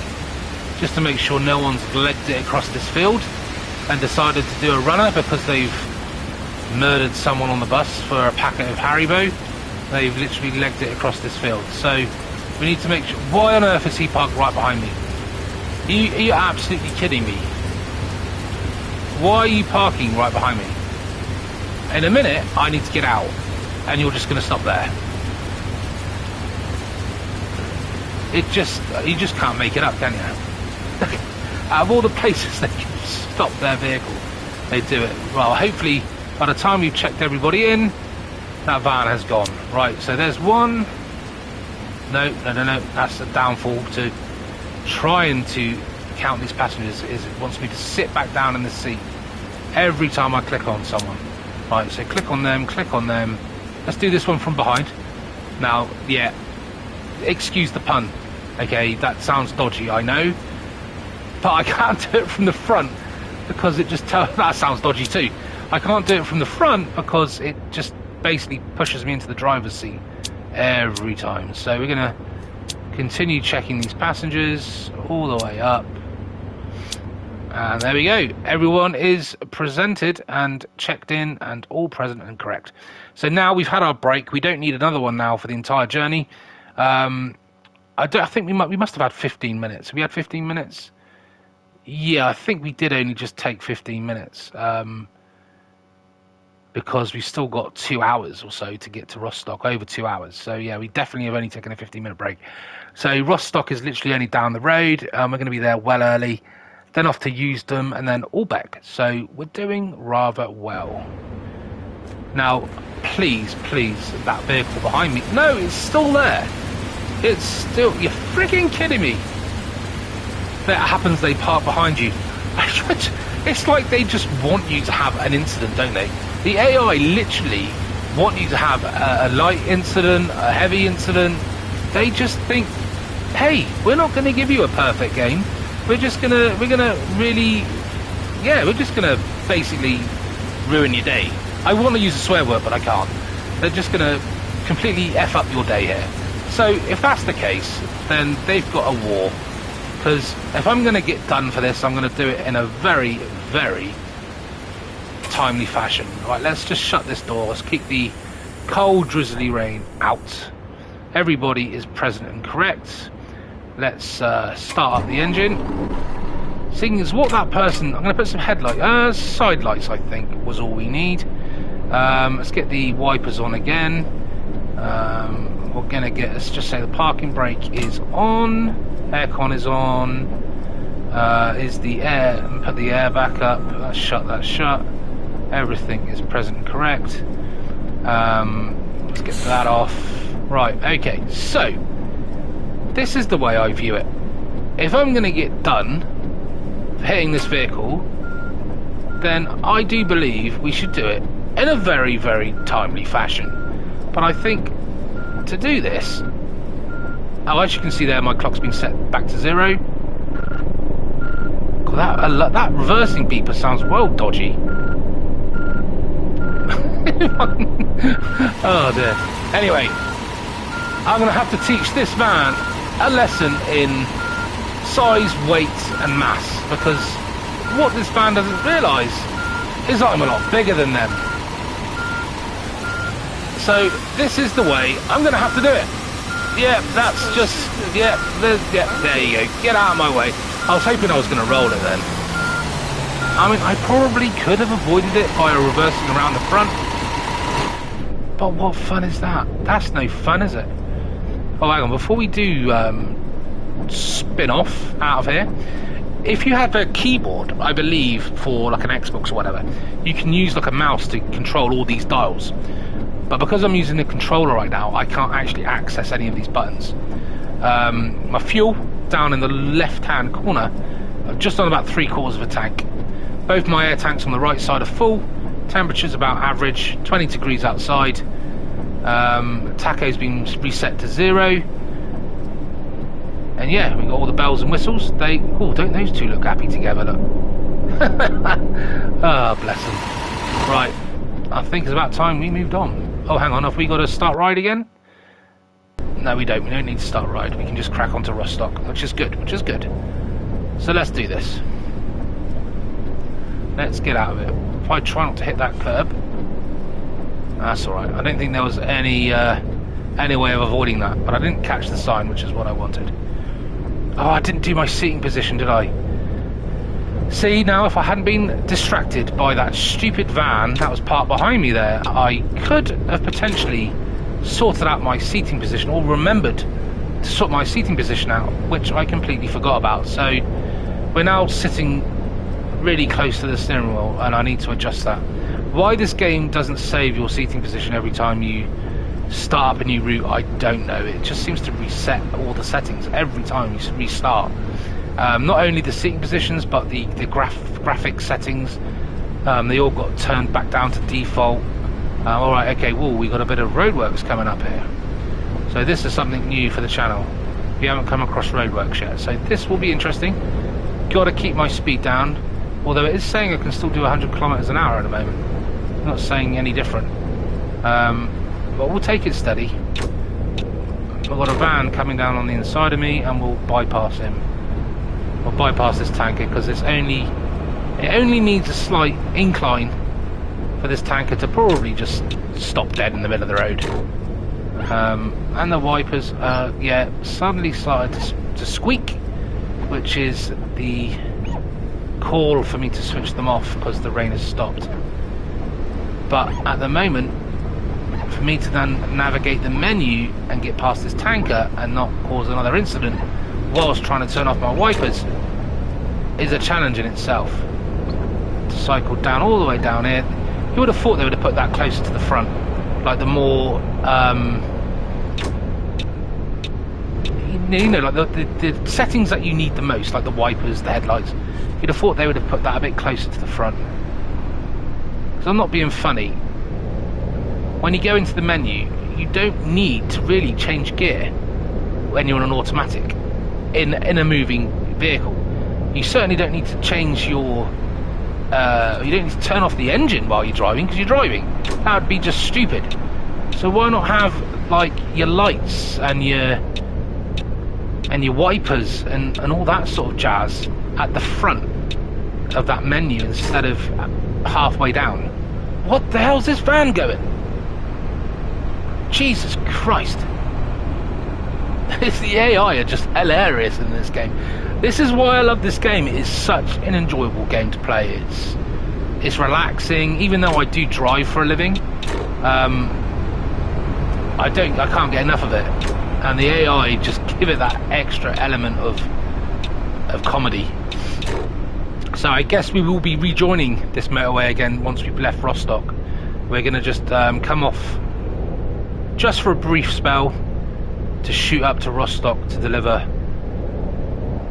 Just to make sure no one's legged it across this field and decided to do a runner because they've murdered someone on the bus for a packet of Haribo. They've literally legged it across this field. So we need to make sure. Why on earth is he parked right behind me? Are you absolutely kidding me? Why are you parking right behind me? In a minute, I need to get out, and you're just going to stop there. You just can't make it up, can you? Out of all the places they can stop their vehicle, they do it. Well, hopefully by the time we've checked everybody in, that van has gone. Right, so there's one. No, that's a downfall. To trying to count these passengers is it wants me to sit back down in the seat every time I click on someone. Right, so click on them. Let's do this one from behind. Now, yeah, excuse the pun. Okay, that sounds dodgy, I know. But I can't do it from the front because it just that sounds dodgy too. I can't do it from the front because it just basically pushes me into the driver's seat every time. So we're gonna continue checking these passengers all the way up. And there we go. Everyone is presented and checked in and all present and correct. So now we've had our break. We don't need another one now for the entire journey. I think we must have had 15 minutes. Have we had 15 minutes? Yeah, I think we did only just take 15 minutes. Because we've still got 2 hours or so to get to Rostock, over 2 hours. So yeah, we definitely have only taken a 15-minute break. So Rostock is literally only down the road. We're going to be there well early. Then off to Usedom and then Ahlbeck. So we're doing rather well. Now, please, that vehicle behind me. No, it's still there. It's still... You're freaking kidding me. That happens, they park behind you. It's like they just want you to have an incident, don't they? The AI literally want you to have a light incident, a heavy incident. They just think, hey, we're not going to give you a perfect game. We're just going to basically ruin your day. I want to use a swear word, but I can't. They're just going to completely F up your day here. So if that's the case, then they've got a war. Because if I'm going to get done for this, I'm going to do it in a very, very timely fashion. Right, let's just shut this door. Let's keep the cold, drizzly rain out. Everybody is present and correct. Let's start up the engine. Seeing as what that person... I'm going to put some side lights, I think, was all we need. Let's get the wipers on again. We're going to get... Let's just say the parking brake is on. Aircon is on. Is the air... Put the air back up. That's shut. Everything is present and correct. Let's get that off. Right, okay, so this is the way I view it. If I'm going to get done hitting this vehicle, then I do believe we should do it in a very, very timely fashion. But I think to do this... Oh, as you can see there, my clock's been set back to 0. God, that reversing beeper sounds well dodgy. Oh dear. Anyway, I'm going to have to teach this man a lesson in size, weight and mass, because what this van doesn't realise is I'm a lot bigger than them. So this is the way I'm going to have to do it. Yeah, that's just... Yeah, there you go. Get out of my way. I was hoping I was going to roll it then. I mean, I probably could have avoided it by reversing around the front. But what fun is that? That's no fun, is it? Oh, hang on. Before we do spin off out of here, if you have a keyboard, I believe, for like an Xbox or whatever, you can use like a mouse to control all these dials. But because I'm using the controller right now, I can't actually access any of these buttons. My fuel, down in the left-hand corner, just on about 3/4 of a tank. Both my air tanks on the right side are full. Temperature's about average, 20 degrees outside. Tacho's been reset to 0. And yeah, we got all the bells and whistles. Oh, don't those two look happy together, look. Oh, bless them. Right, I think it's about time we moved on. Oh, hang on, have we got to start ride again? No, we don't. We don't need to start ride. We can just crack onto Rostock, which is good, So let's do this. Let's get out of it. If I try not to hit that curb, that's alright. I don't think there was any way of avoiding that, but I didn't catch the sign, which is what I wanted. Oh, I didn't do my seating position, did I? See, now if I hadn't been distracted by that stupid van that was parked behind me there, I could have potentially sorted out my seating position, or remembered to sort my seating position out, which I completely forgot about. So we're now sitting really close to the steering wheel, and I need to adjust that. Why this game doesn't save your seating position every time you start up a new route, I don't know. It just seems to reset all the settings every time you restart. Not only the seating positions, but the graphic settings. They all got turned back down to default. All right, okay. Whoa, we got a bit of roadworks coming up here. So this is something new for the channel. We haven't come across roadworks yet, so this will be interesting. Got to keep my speed down, although it is saying I can still do 100 kilometers an hour at the moment. It's not saying any different. But we'll take it steady. I've got a van coming down on the inside of me, and we'll bypass him. We'll bypass this tanker because it only needs a slight incline for this tanker to probably just stop dead in the middle of the road. And the wipers, yeah, suddenly started to squeak, which is the call for me to switch them off because the rain has stopped. But at the moment, for me to then navigate the menu and get past this tanker and not cause another incident whilst trying to turn off my wipers is a challenge in itself. To cycle down all the way down here, you would have thought they would have put that closer to the front, like the more you know, like the settings that you need the most, like the wipers, the headlights. You'd have thought they would have put that a bit closer to the front. Because I'm not being funny. When you go into the menu, you don't need to really change gear when you're on an automatic in a moving vehicle. You certainly don't need to change your you don't need to turn off the engine while you're driving, because you're driving. That would be just stupid. So why not have like your lights and your wipers and all that sort of jazz at the front of that menu instead of halfway down? What the hell's this van going? Jesus Christ. The AI are just hilarious in this game. This is why I love this game. It is such an enjoyable game to play. It's relaxing, even though I do drive for a living. I can't get enough of it. And the AI just give it that extra element of comedy. So I guess we will be rejoining this motorway again once we've left Rostock. We're going to just come off just for a brief spell to shoot up to Rostock to deliver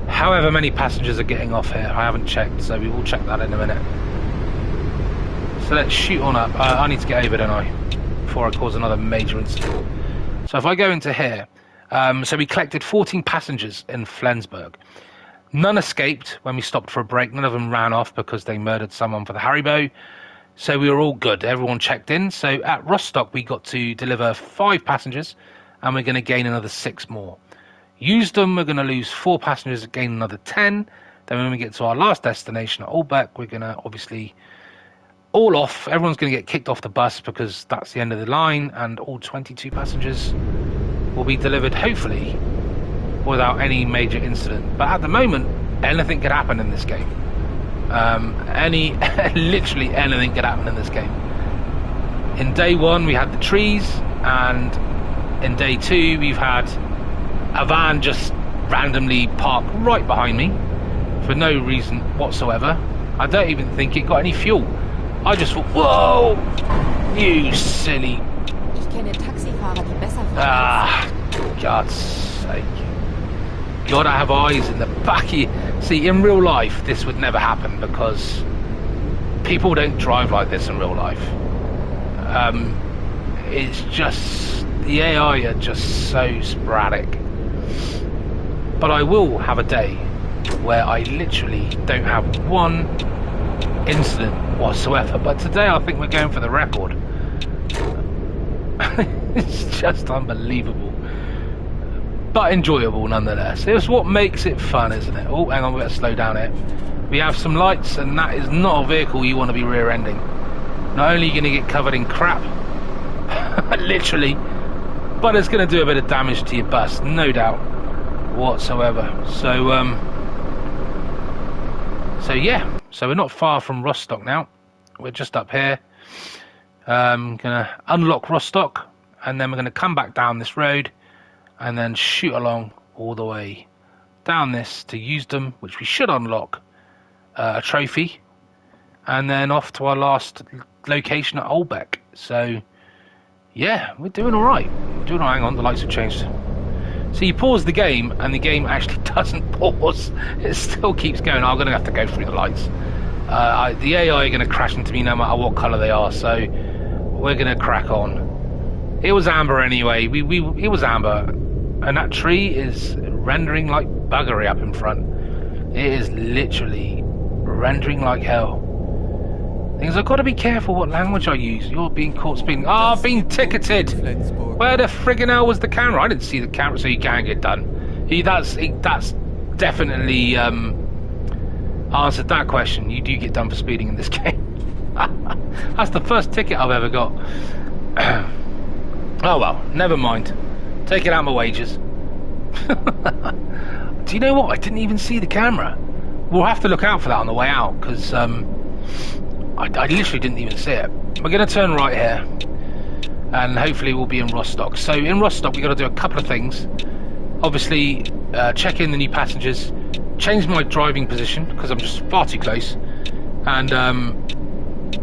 however many passengers are getting off here. I haven't checked, so we will check that in a minute. So let's shoot on up. I need to get over, don't I, before I cause another major incident. So if I go into here, so we collected 14 passengers in Flensburg. None escaped when we stopped for a break. None of them ran off because they murdered someone for the Haribo. So we were all good. Everyone checked in. So at Rostock, we got to deliver 5 passengers, and we're going to gain another 6 more. Used them, we're going to lose 4 passengers, gain another 10. Then when we get to our last destination at Ahlbeck, we're going to obviously all off. Everyone's going to get kicked off the bus because that's the end of the line, and all 22 passengers will be delivered, hopefully, without any major incident. But at the moment, anything could happen in this game. Literally anything could happen in this game. In day 1, we had the trees, and in day 2, we've had a van just randomly park right behind me for no reason whatsoever. I don't even think it got any fuel. I just thought, whoa, you silly. Ich kenne Taxifahrer, die besser fahren. Ah, God's sake. Gotta have eyes in the back of you. See, in real life, this would never happen because people don't drive like this in real life. It's just, the AI are just so sporadic. But I will have a day where I literally don't have one incident whatsoever. But today I think we're going for the record. It's just unbelievable. But enjoyable nonetheless. It's what makes it fun, isn't it? Oh, hang on, we better slow down here. We have some lights, and that is not a vehicle you want to be rear-ending. Not only are you going to get covered in crap, literally, but it's going to do a bit of damage to your bus, no doubt whatsoever. So yeah, so we're not far from Rostock now. We're just up here. Gonna unlock Rostock, and then we're gonna come back down this road and then shoot along all the way down this to Usedom, which we should unlock a trophy, and then off to our last location at Ahlbeck. So, yeah, we're doing all right. We're doing all right. Hang on, the lights have changed. So you pause the game, and the game actually doesn't pause. It still keeps going. I'm going to have to go through the lights. The AI are going to crash into me no matter what colour they are, so we're going to crack on. It was amber anyway. It was amber. And that tree is rendering like buggery up in front. It is literally rendering like hell. Things I've got to be careful what language I use. You're being caught speeding. Oh, I've been ticketed. Where the friggin' hell was the camera? I didn't see the camera, so you can get done. That's definitely answered that question. You do get done for speeding in this game. That's the first ticket I've ever got. Oh well, never mind. Take it out of my wages. Do you know what? I didn't even see the camera. We'll have to look out for that on the way out, because I literally didn't even see it. We're going to turn right here, and hopefully we'll be in Rostock. So in Rostock, we've got to do a couple of things. Obviously, check in the new passengers, change my driving position, because I'm just far too close, and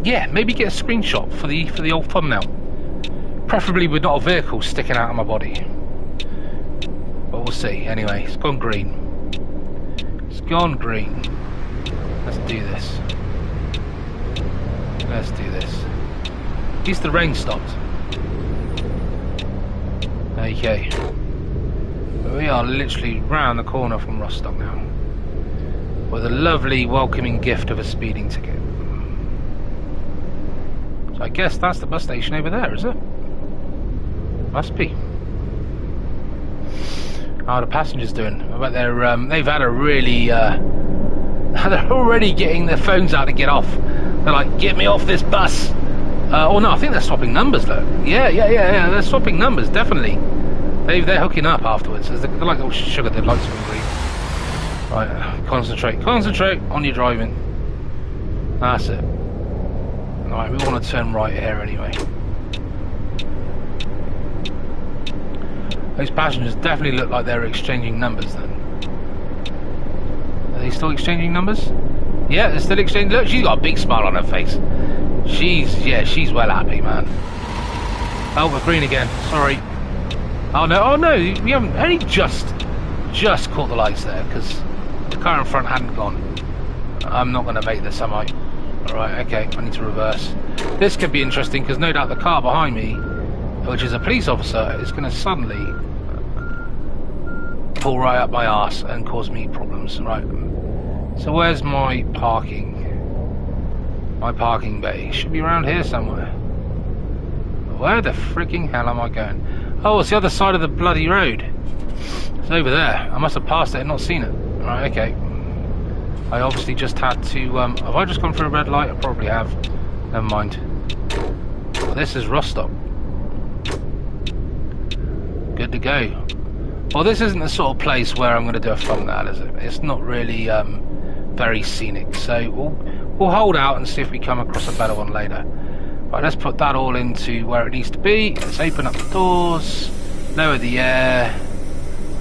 yeah, maybe get a screenshot for the old thumbnail. Preferably with not a vehicle sticking out of my body. But we'll see. Anyway, it's gone green. It's gone green. Let's do this. Let's do this. At least the rain stopped. Okay. We are literally round the corner from Rostock now. With a lovely welcoming gift of a speeding ticket. So I guess that's the bus station over there, is it? Must be. How are the passengers doing? I bet they've had a really they're already getting their phones out to get off. They're like, get me off this bus. Oh no, I think they're swapping numbers though. Yeah, they're swapping numbers, definitely. They're hooking up afterwards. They're like, oh sugar, their lights are green. Right, concentrate on your driving. That's it. Alright, we want to turn right here anyway. Those passengers definitely look like they're exchanging numbers then. Are they still exchanging numbers? Yeah, they're still exchanging. Look, she's got a big smile on her face. She's well happy, man. Oh, we're green again. Sorry. Oh no, we haven't only just caught the lights there because the car in front hadn't gone. I'm not going to make this, am I? Alright, okay, I need to reverse. This could be interesting because no doubt the car behind me, which is a police officer, is going to suddenly pull right up my arse and cause me problems. Right. So where's my parking? My parking bay should be around here somewhere. Where the freaking hell am I going? Oh, it's the other side of the bloody road. It's over there. I must have passed it and not seen it. Right, okay. I obviously just had to... have I just gone through a red light? I probably have. Never mind. Well, this is Rostock. Good to go. Well, this isn't the sort of place where I'm going to do a thumbnail, is it? It's not really very scenic. So we'll hold out and see if we come across a better one later. Right, let's put that all into where it needs to be. Let's open up the doors, lower the air,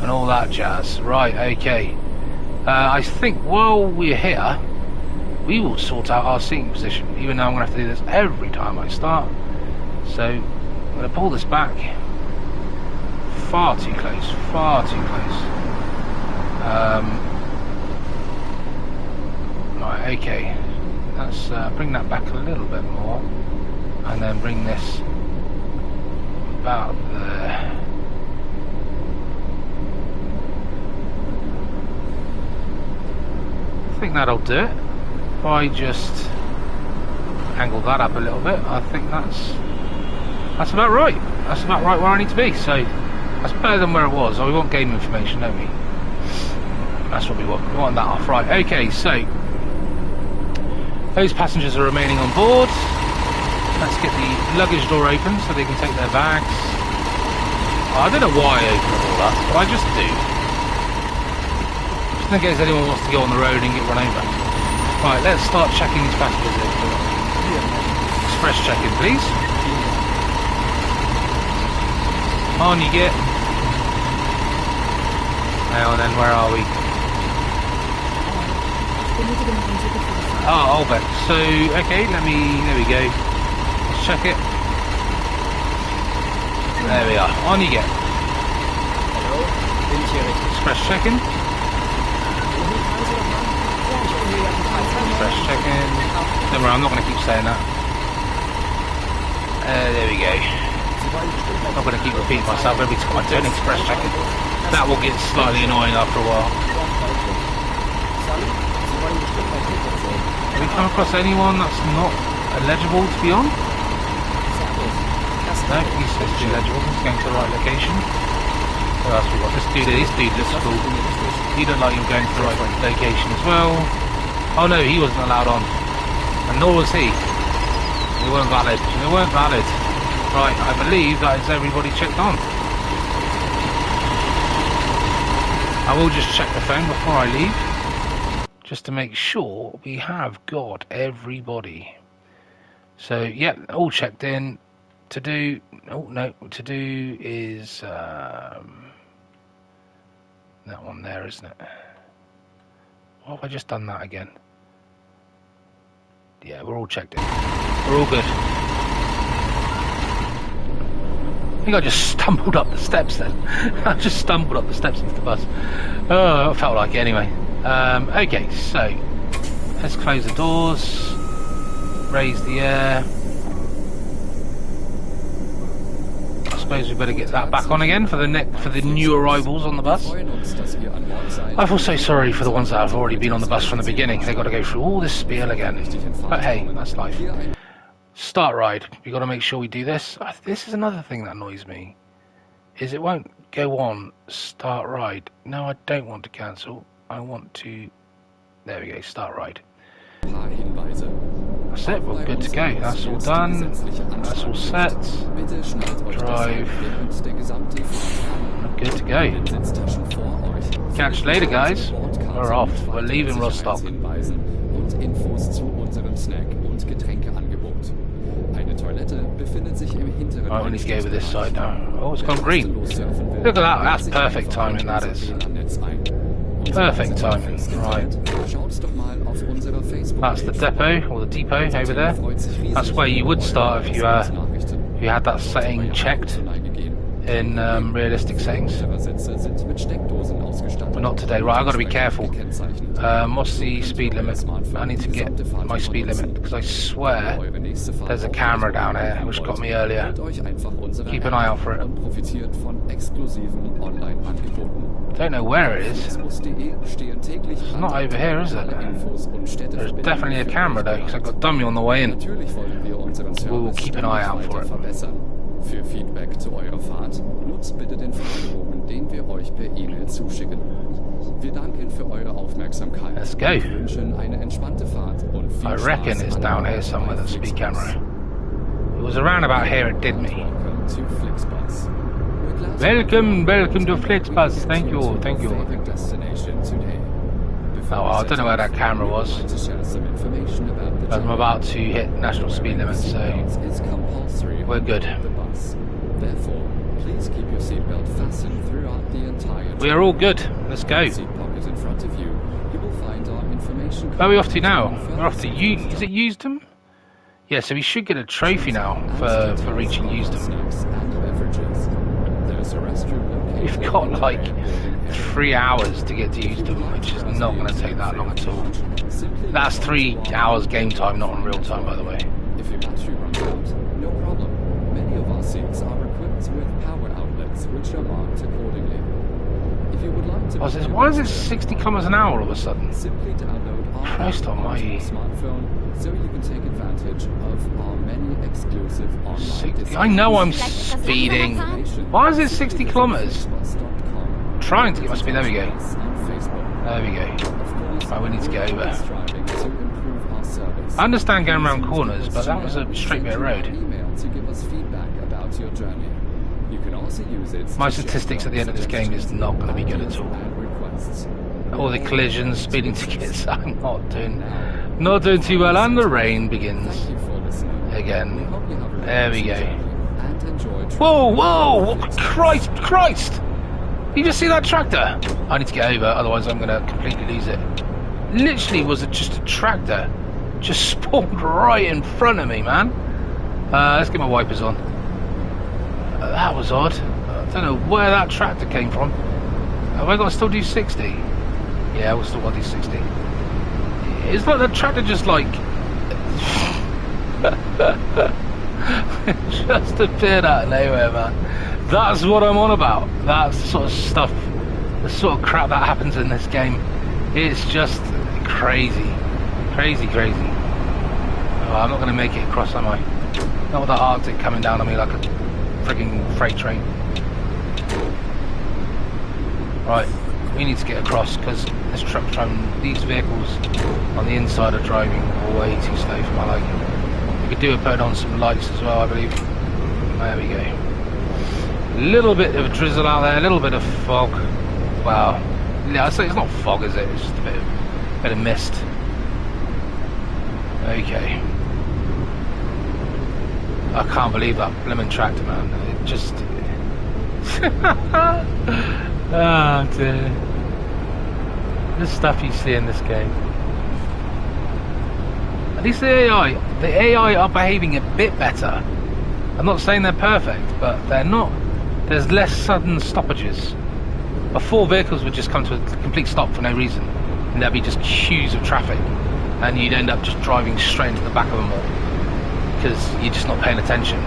and all that jazz. Right, okay. I think while we're here, we will sort out our seating position, even though I'm going to have to do this every time I start. So I'm going to pull this back. Far too close, far too close. Right, okay. Let's bring that back a little bit more. And then bring this about there. I think that'll do it. If I just angle that up a little bit, I think that's about right. That's about right where I need to be. So that's better than where it was. Oh, we want game information, don't we? That's what we want. We want that off. Right, okay, so those passengers are remaining on board. Let's get the luggage door open so they can take their bags. I don't know why I open it all up, but I just do. Just in case anyone wants to go on the road and get run over. Right, let's start checking these passengers in. Express check-in, please. On you get. Hang on then, where are we? Benötige noch ein Ticket für die Fahrt. Oh, Ahlbeck. So, okay, there we go. Let's check it. There we are. On you get. Hallo, bin ich hier richtig? Express check-in. Express check-in. Don't worry, I'm not going to keep saying that. There we go. I'm not going to keep repeating myself every time I do an express check-in. That will get slightly annoying after a while. Have we come across anyone that's not eligible to be on? No, he's supposed to be eligible. He's going to the right location. What else we got? This dude looks cool. He looked like he was going to the right location as well. Oh no, he wasn't allowed on. And nor was he. They weren't valid. They weren't valid. Right, I believe that is everybody checked on. I will just check the phone before I leave, just to make sure we have got everybody. So, yeah, all checked in. To do, oh no, to do is that one there, isn't it? Why have I just done that again? Yeah, we're all checked in. We're all good. I think I just stumbled up the steps then. I just stumbled up the steps into the bus. Oh, it felt like it anyway. Okay, so let's close the doors, raise the air. I suppose we better get that back on again for the new arrivals on the bus. I feel so sorry for the ones that have already been on the bus from the beginning. They've got to go through all this spiel again. But hey, that's life. Start ride. We've got to make sure we do this. This is another thing that annoys me, is it won't go on start ride. No, I don't want to cancel. I want to... There we go, start ride. That's it, we're good to go. That's all done. That's all set. Drive. We're good to go. Catch you later, guys. We're off. We're leaving Rostock. Right, we need to go over this side now. Oh, it's gone green. Look at that. That's perfect timing, that is. Perfect timing. Right. That's the depot, or the depot over there. That's where you would start if you had that setting checked in realistic settings. But not today. Right, I've got to be careful. What's the speed limit? I need to get my speed limit, because I swear there's a camera down here which got me earlier. Keep an eye out for it. Don't know where it is. It's not over here, is it? There's definitely a camera though, because I've got dummy on the way in. We'll keep an eye out for it. Für Feedback zu eurer Fahrt nutzt bitte den Fragebogen, den wir euch per E-Mail zuschicken. Wir danken für eure Aufmerksamkeit. Let's go. Wir wünschen eine entspannte Fahrt und viel I reckon it's down here somewhere, the speed camera. It was around about here it did me. Welcome to Flixbus. Welcome to Flixbus. Thank you. Destination today. Oh, I don't know where that camera was. I'm about to hit national speed limit, so we're good. Therefore, please keep your seatbelt fastened throughout the entire trip. We are all good. Let's go. Seat pocket in front of you. You will find our information. Where are we off to now? We're off to is it Euston? Yeah, so we should get a trophy now for reaching Euston. We've got like 3 hours to get to Euston, which is not going to take that long at all. That's 3 hours game time, not in real time, by the way. If your battery runs out, no problem. Many of our seats are equipped with power outlets, which are marked accordingly. If you would like to, Why is it 60 kilometers an hour all of a sudden? simply download our Christ app almighty. onto your smartphone, so you can take advantage of our many exclusive online 60. I know I'm speeding. Why is it 60 kilometers? Trying to get my speed. There we go. There we go. Right, we need to get over. I understand going around corners, but that was a straight bit of road. My statistics at the end of this game is not going to be good at all. All the collisions, speeding tickets, I'm not doing too well, and the rain begins again. There we go. Whoa! Christ! You just see that tractor? I need to get over, otherwise I'm going to completely lose it. literally was just a tractor just spawned right in front of me, man. Let's get my wipers on. That was odd. I don't know where that tractor came from. Have I got to still do 60? Yeah, we'll still got to do 60. It's like the tractor just like just appeared out of nowhere, man. That's what I'm on about. That's the sort of stuff, the sort of crap that happens in this game. It's just crazy. Crazy. Oh, I'm not going to make it across, am I? Not with the Arctic coming down on me like a frigging freight train. Right, we need to get across because this truck's driving, these vehicles on the inside are driving way too slow for my liking. We could do it putting on some lights as well, I believe. There we go. A little bit of drizzle out there, a little bit of fog. Wow. Yeah, I'd say it's not fog, is it? It's just a bit of mist. Okay. I can't believe that blimmin' tractor, man. It just... oh dear. The stuff you see in this game. At least the AI are behaving a bit better. I'm not saying they're perfect, but they're not. There's less sudden stoppages. Before, vehicles would just come to a complete stop for no reason, and there'd be just queues of traffic, and you'd end up just driving straight into the back of them all because you're just not paying attention.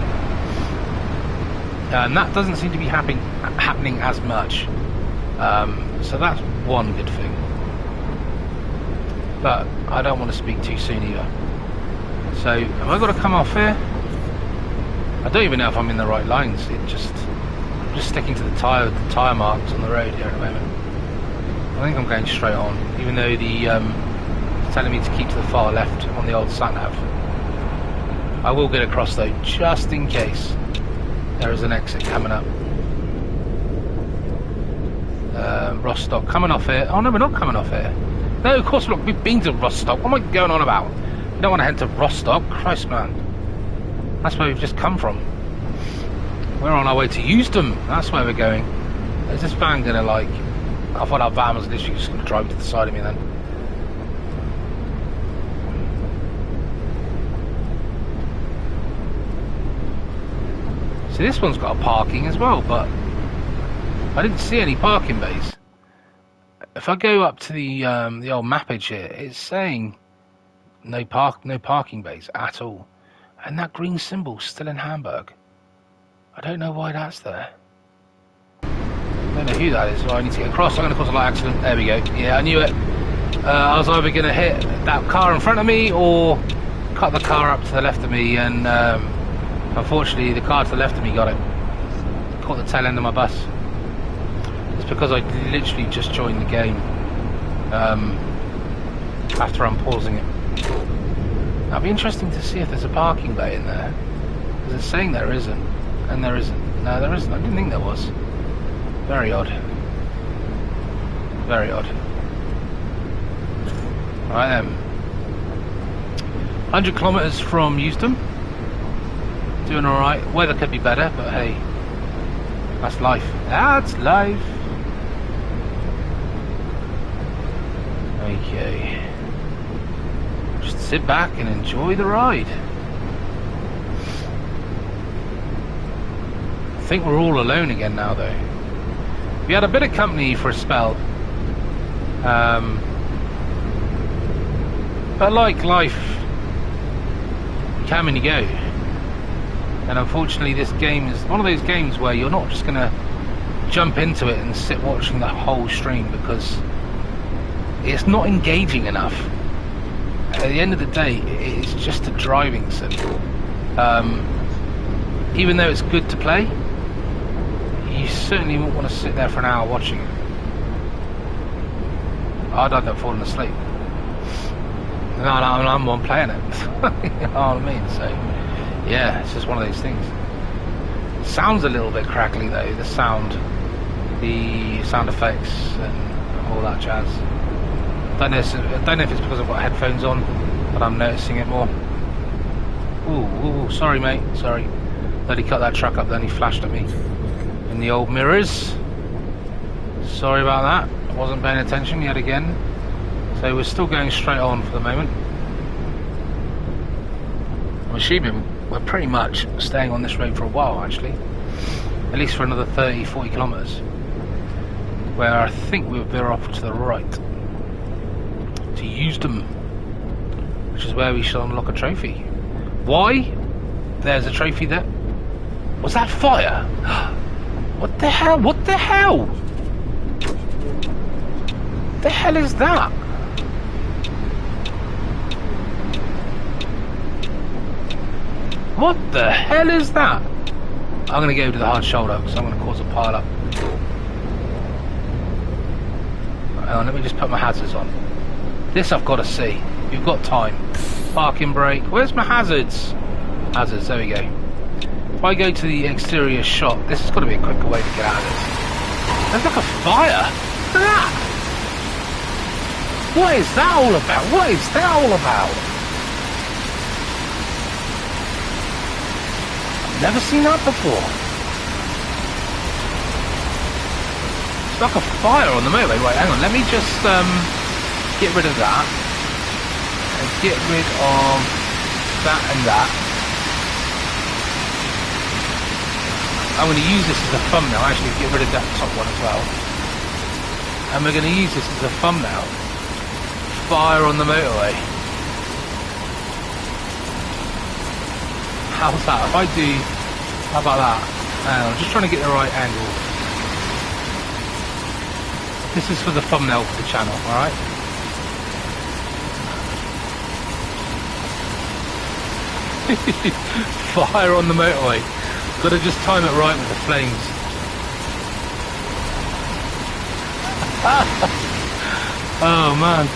And that doesn't seem to be happening as much. So that's one good thing. But I don't want to speak too soon either. So have I got to come off here? I don't even know if I'm in the right lines. I'm just sticking to the tyre marks on the road here at the moment. I think I'm going straight on, even though it's telling me to keep to the far left on the old sat-nav. I will get across though, just in case there is an exit coming up. Rostock, coming off here. Oh no, we're not coming off here. No, of course, look, we've been to Rostock. What am I going on about? We don't want to head to Rostock. Christ, man. That's where we've just come from. We're on our way to Houston. That's where we're going. Is this van going to, like... I thought our van was literally just going to drive to the side of me then. See, this one's got a parking as well, but I didn't see any parking bays. If I go up to the old mappage here, it's saying no parking bays at all, and that green symbol's still in Hamburg. I don't know why that's there. I don't know who that is. So I need to get across. I'm going to cause a light accident. There we go. Yeah, I knew it. I was either going to hit that car in front of me or cut the car up to the left of me, and unfortunately the car to the left of me got it. Caught the tail end of my bus. It's because I literally just joined the game after unpausing it. That'd be interesting to see if there's a parking bay in there, because it's saying there isn't, and there isn't. No, there isn't. I didn't think there was. Very odd. Very odd. Right then. 100 kilometers from Houston. Doing alright. Weather could be better, but hey, that's life. That's life. Okay. Just sit back and enjoy the ride. I think we're all alone again now though. We had a bit of company for a spell. But like life, you come and you go. And unfortunately this game is one of those games where you're not just going to jump into it and sit watching the whole stream, because it's not engaging enough. At the end of the day, it's just a driving sim. Even though it's good to play, you certainly won't want to sit there for an hour watching it. I'd end up falling asleep. No, I'm one playing it. You know what I mean? So, yeah, it's just one of those things. Sounds a little bit crackly though, the sound effects and all that jazz. Don't know if it's because I've got headphones on, but I'm noticing it more. Ooh, sorry mate, sorry. Let he cut that truck up, then he flashed at me in the old mirrors. Sorry about that, I wasn't paying attention yet again. So we're still going straight on for the moment. I'm assuming we're pretty much staying on this road for a while, actually. At least for another 30, 40 kilometres. Where I think we'll veer off to the right. To Euston. Which is where we shall unlock a trophy. Why? There's a trophy there. Was that fire? What the hell? What the hell? What the hell is that? What the hell is that? I'm going to go to the hard shoulder because I'm going to cause a pile up. Hang on, let me just put my hazards on. This I've got to see. You've got time. Parking brake. Where's my hazards? Hazards, there we go. If I go to the exterior shot, this has got to be a quicker way to get out of this. There's like a fire. Look at that. What is that all about? What is that all about? I've never seen that before. It's like a fire on the motorway. Right, hang on. Let me just get rid of that. And get rid of that and that. I'm going to use this as a thumbnail. Actually, get rid of that top one as well. And we're going to use this as a thumbnail. Fire on the motorway. How's that? If I do... How about that? I'm just trying to get the right angle. This is for the thumbnail for the channel, alright? Fire on the motorway. Got to just time it right with the flames. Oh man.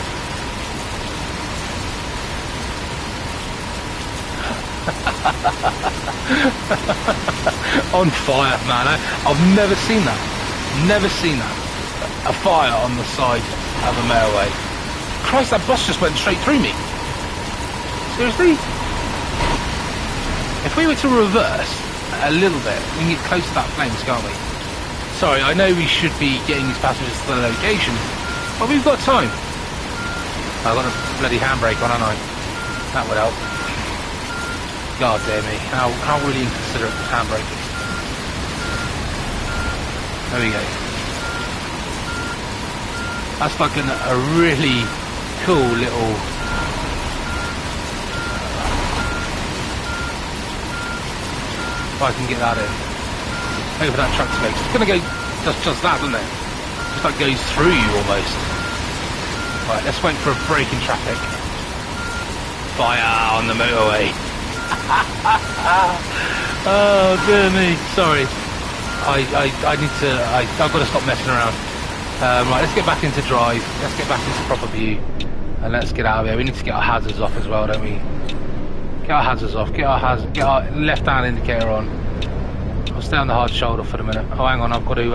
On fire, man. I've never seen that. Never seen that. A fire on the side of a motorway. Christ, that bus just went straight through me. Seriously? If we were to reverse a little bit, we can get close to that flames, can't we? Sorry, I know we should be getting these passengers to the location, but we've got time. I've got a bloody handbrake on, haven't I? That would help. God dear me, how really inconsiderate this handbrake is. There we go. That's like a really cool little... If I can get that in. Over that truck space. It's going to go just that, doesn't it? Just like goes through you almost. Right, let's wait for a break in traffic. Fire on the motorway. Oh dear me. Sorry. I need to. I've got to stop messing around. Right, let's get back into drive. Let's get back into proper view, and let's get out of here. We need to get our hazards off as well, don't we? Get our hazards off. Get our left-hand indicator on. I'll stay on the hard shoulder for the minute. Oh, hang on. I've got to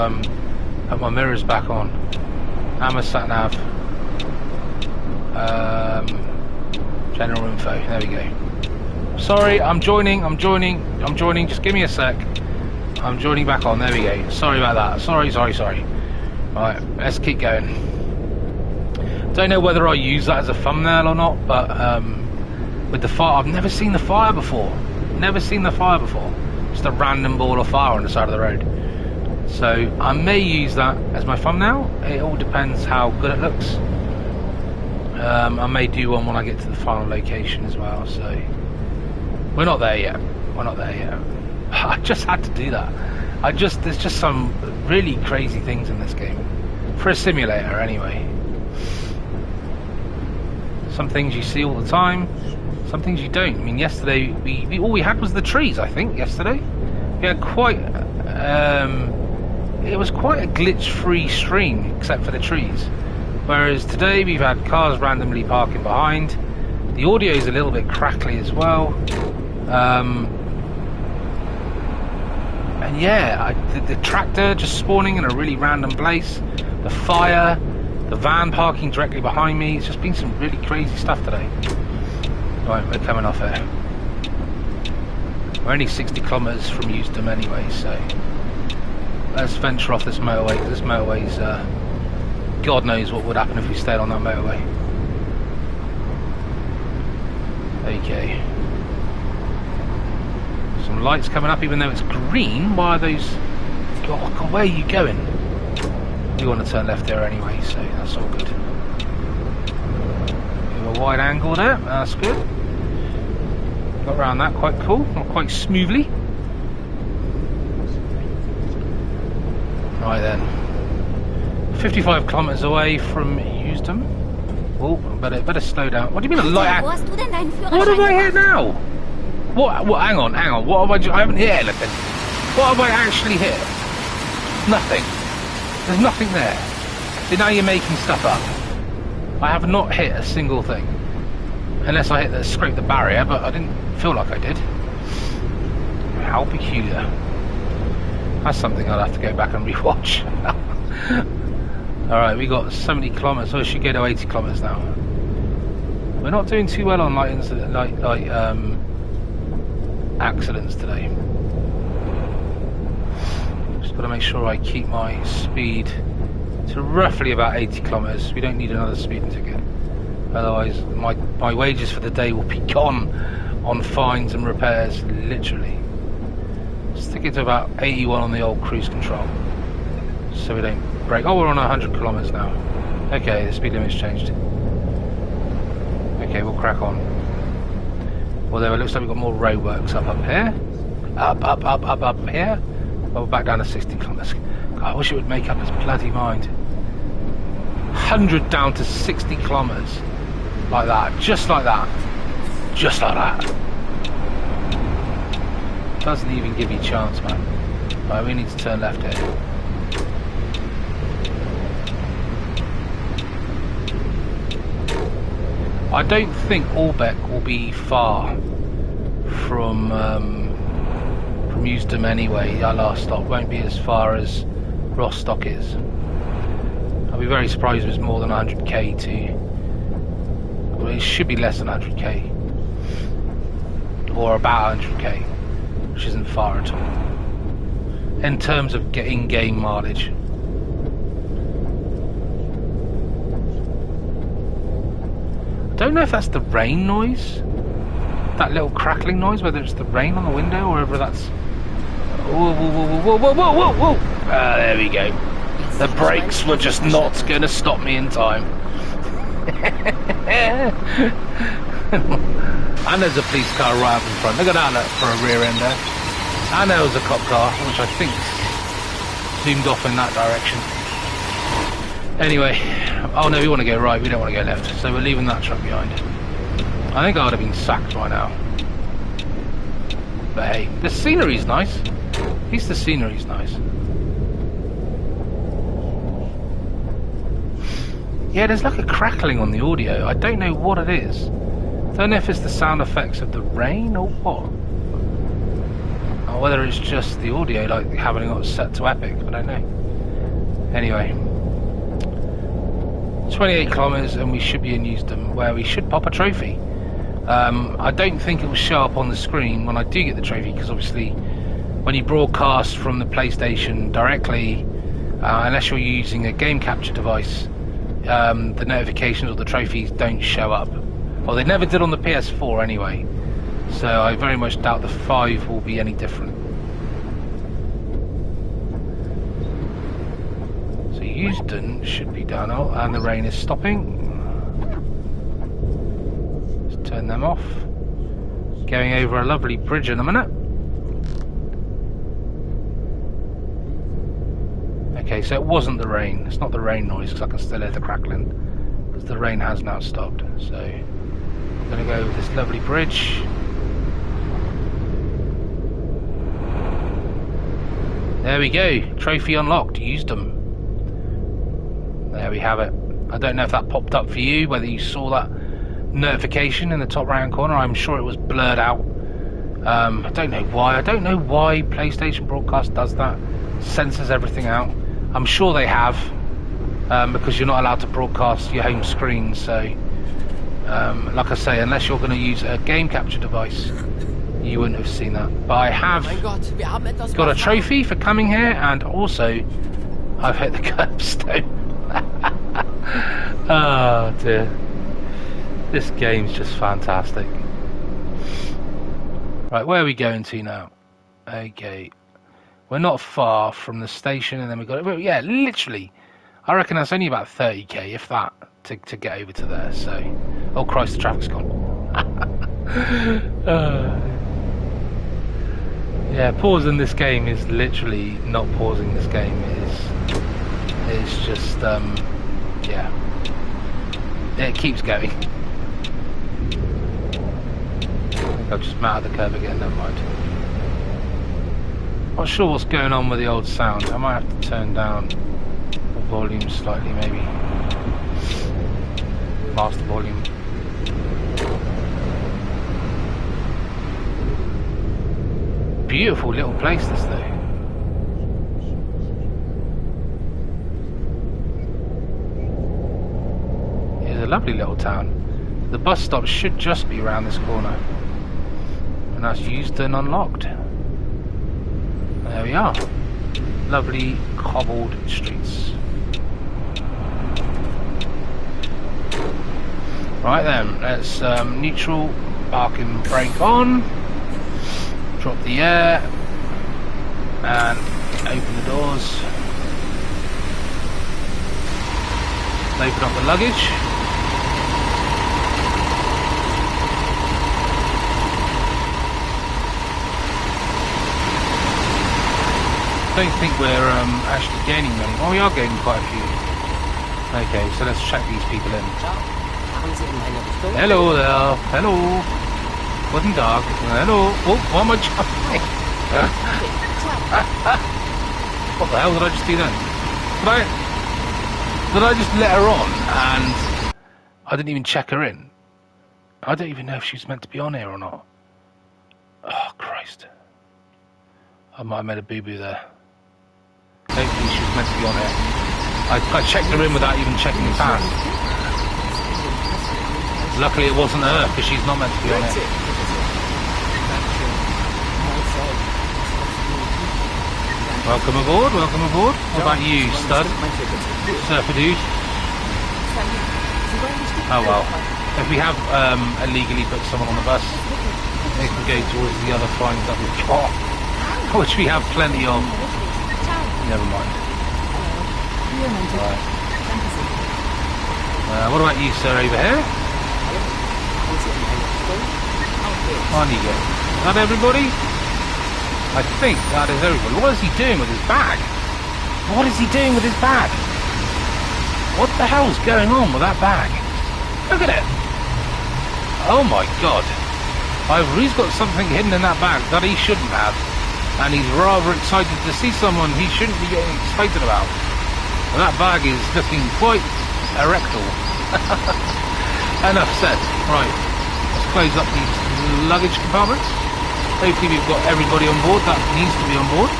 put my mirrors back on. And my sat nav. General info. There we go. Sorry, I'm joining. Just give me a sec. I'm joining back on. There we go. Sorry about that. Sorry. Right, let's keep going. Don't know whether I use that as a thumbnail or not, but with the fire, I've never seen the fire before. Just a random ball of fire on the side of the road. So I may use that as my thumbnail. It all depends how good it looks. I may do one when I get to the final location as well. So we're not there yet. I just had to do that. There's just some really crazy things in this game. For a simulator anyway. Some things you see all the time, some things you don't. I mean, yesterday all we had was the trees. I think yesterday we had quite it was quite a glitch-free stream except for the trees. Whereas today we've had cars randomly parking behind. The audio is a little bit crackly as well. And yeah, the tractor just spawning in a really random place. The fire. The van parking directly behind me. It's just been some really crazy stuff today. Right, we're coming off here. We're only 60 kilometres from Euston anyway, so let's venture off this motorway, because this motorway's God knows what would happen if we stayed on that motorway. Okay. Some lights coming up, even though it's green. Why are those? God, where are you going? You want to turn left there anyway, so that's all good. Give a wide angle there. That's good. Got around that quite cool, not quite smoothly. Right then. 55 kilometers away from Eusden. Oh, better slow down. What do you mean a light? Wo hast du denn deinen What Führerschein have I hit gemacht? now? What? Hang on. What have I haven't hit anything. What have I actually hit? Nothing. There's nothing there. See, now you're making stuff up. I have not hit a single thing. Unless I scraped the barrier, but I didn't feel like I did. How peculiar. That's something I'll have to go back and rewatch. Alright, we got 70 kilometers, so I should go to 80 kilometers now. We're not doing too well on accidents today. Just got to make sure I keep my speed to roughly about 80 kilometers. We don't need another speeding ticket. Otherwise, my wages for the day will be gone on fines and repairs, literally. Stick it to about 81 on the old cruise control, so we don't break. Oh, we're on 100 kilometers now. Okay, the speed limit's changed. Okay, we'll crack on. Although it looks like we've got more roadworks up here. Up here. Well, we're back down to 60 kilometers. God, I wish it would make up its bloody mind. 100 down to 60 kilometers. Like that. Just like that. Just like that. Doesn't even give you a chance, man. Right, we need to turn left here. I don't think Ahlbeck will be far from Eusden anyway. Our last stop won't be as far as Rostock is. I'll be very surprised if it's more than 100k to... Well, it should be less than 100k. Or about 100k, which isn't far at all. In terms of getting game mileage. I don't know if that's the rain noise. That little crackling noise, whether it's the rain on the window or whether that's... Whoa, whoa, whoa, whoa, whoa, whoa, whoa, whoa! Ah, there we go. The brakes were just not going to stop me in time. And there's a police car right up in front. Look at that for a rear ender. And there was a cop car, which I think zoomed off in that direction. Anyway, oh no, we want to go right, we don't want to go left, so we're leaving that truck behind. I think I would have been sacked by now. But hey, the scenery's nice. At least the scenery's nice. Yeah, there's like a crackling on the audio. I don't know what it is. I don't know if it's the sound effects of the rain or what. Or whether it's just the audio, like having it set to epic. I don't know. Anyway. 28 kilometers and we should be in Eusden, where we should pop a trophy. I don't think it will show up on the screen when I do get the trophy, because obviously when you broadcast from the PlayStation directly, unless you're using a game capture device, the notifications or the trophies don't show up. Well, they never did on the PS4 anyway, so I very much doubt the 5 will be any different. So Eusden should be done, and the rain is stopping. Let's turn them off. Going over a lovely bridge in a minute. Okay, so it wasn't the rain. It's not the rain noise, because I can still hear the crackling, because the rain has now stopped. So I'm going to go over this lovely bridge. There we go. Trophy unlocked. Used them. There we have it. I don't know if that popped up for you, whether you saw that notification in the top right hand corner. I'm sure it was blurred out. I don't know why. I don't know why PlayStation Broadcast does that. Censors everything out. I'm sure they have, because you're not allowed to broadcast your home screen. So, like I say, unless you're going to use a game capture device, you wouldn't have seen that. But I have got a trophy for coming here, and also I've hit the curbstone. Oh dear, this game's just fantastic. Right, where are we going to now? Okay. We're not far from the station, and then we've got... Well, yeah, literally. I reckon that's only about 30k, if that, to get over to there, so... Oh, Christ, the traffic's gone. Yeah, pausing this game is literally not pausing this game. It's just, yeah. It keeps going. I'll just mount the curve again, never mind. Not sure what's going on with the old sound. I might have to turn down the volume slightly, maybe. Master volume. Beautiful little place, this though. It's a lovely little town. The bus stop should just be around this corner. And that's used and unlocked. There we are. Lovely cobbled streets. Right then, let's neutral, parking brake on, drop the air, and open the doors. Open up the luggage. I don't think we're actually gaining money. Oh, we are gaining quite a few. Okay, so let's check these people in. Hello there. Hello. Guten Tag. Hello. Oh, why am I jumping? What the hell did I just do then? Did I just let her on and I didn't even check her in? I don't even know if she's meant to be on here or not. Oh, Christ. I might have made a boo-boo there. Hopefully she was meant to be on here. I checked her in without even checking the past. Luckily it wasn't her, because she's not meant to be on it. Welcome aboard, welcome aboard. What about you, stud? Surfer dude? Oh well. If we have illegally put someone on the bus, they can go towards the other fines that we've got, which we have plenty of. Never mind. Right. What about you, sir, over here? On you go. Is that everybody? I think that is everybody. What is he doing with his bag? What is he doing with his bag? What the hell's going on with that bag? Look at it. Oh my god. Either he's got something hidden in that bag that he shouldn't have, and he's rather excited to see someone he shouldn't be getting excited about. And that bag is looking quite erectile. Enough said. Right, let's close up these luggage compartments. Hopefully we've got everybody on board that needs to be on board.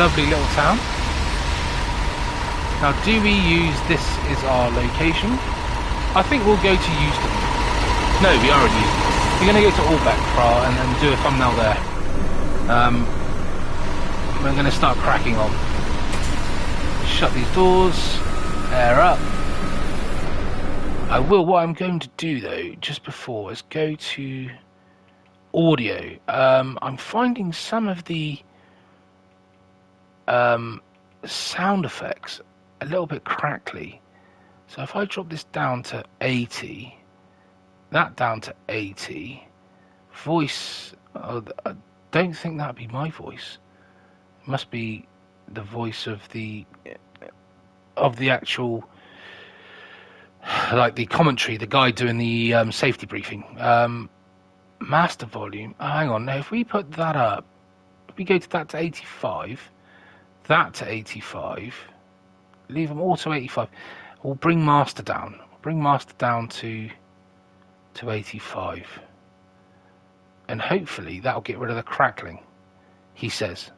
Lovely little town. Now, do we use this as our location? I think we'll go to Euston. No, we are in Euston. We're going to go to Ahlbeck and do a thumbnail there. We're going to start cracking on. Shut these doors. Air up. What I'm going to do though, just before, is go to audio. I'm finding some of the sound effects a little bit crackly. So if I drop this down to 80, that down to 80, voice, I don't think that'd be my voice. It must be the voice of the actual, like the commentary, the guy doing the safety briefing. Master volume. Oh, hang on. Now, if we put that up, if we go to that to 85, that to 85, leave them all to 85. We'll bring master down. Bring master down to 85, and hopefully that'll get rid of the crackling. He says.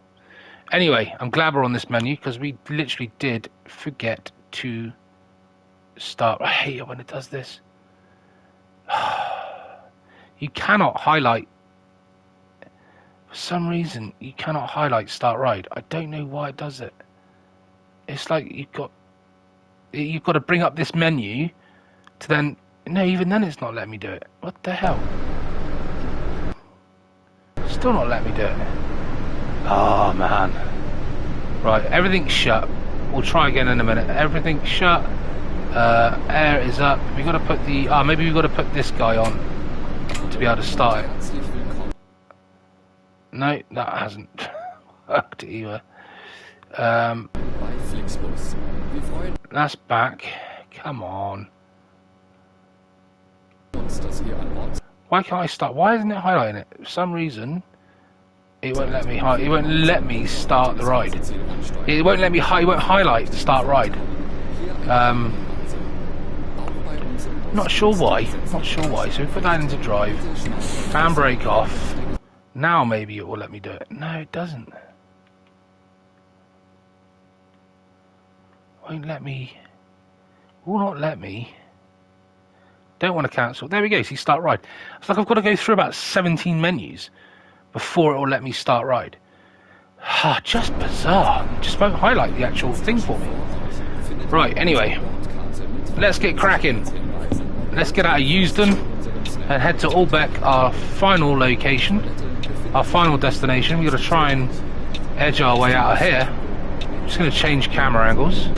Anyway, I'm glad we're on this menu because we literally did forget to start. I hate it when it does this. You cannot highlight, for some reason you cannot highlight start ride. I don't know why it does it. It's like you've got to bring up this menu to then No, even then it's not letting me do it. What the hell? Still not letting me do it. Oh, man. Right, everything's shut. We'll try again in a minute. Everything's shut. Air is up. We got to put the... maybe we got to put this guy on to be able to start it. No, that hasn't worked either. That's back. Come on. Why can't I start? Why isn't it highlighting it? For some reason, it won't let me. It won't let me start the ride. It won't let me. It won't highlight the start ride. Not sure why. Not sure why. So we put that into drive. Handbrake off. Now maybe it will let me do it. No, it doesn't. Won't let me. Will not let me. Don't want to cancel. There we go. See, start ride. It's like I've got to go through about 17 menus before it will let me start ride. Just bizarre. It just won't highlight the actual thing for me. Right, anyway. Let's get cracking. Let's get out of Euston and head to Ahlbeck, our final location, our final destination. We've got to try and edge our way out of here. I'm just going to change camera angles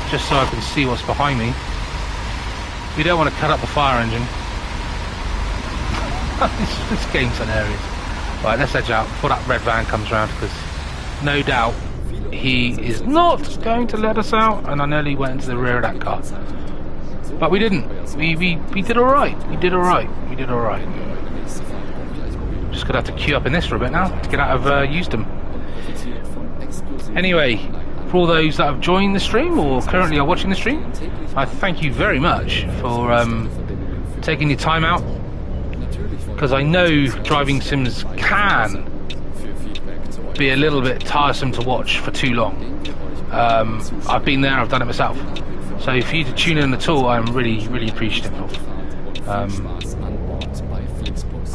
just so I can see what's behind me. We don't want to cut up the fire engine. this game's hilarious. Right, let's edge out before that red van comes round, because no doubt he is not going to let us out, and I nearly went into the rear of that car. But we didn't. We did alright. We did alright. We did alright. Just gonna have to queue up in this for a bit now to get out of Euston. Anyway, for all those that have joined the stream or currently are watching the stream, I thank you very much for taking your time out, because I know driving sims can be a little bit tiresome to watch for too long. I've been there, I've done it myself. So for you to tune in at all, I'm really, really appreciative of.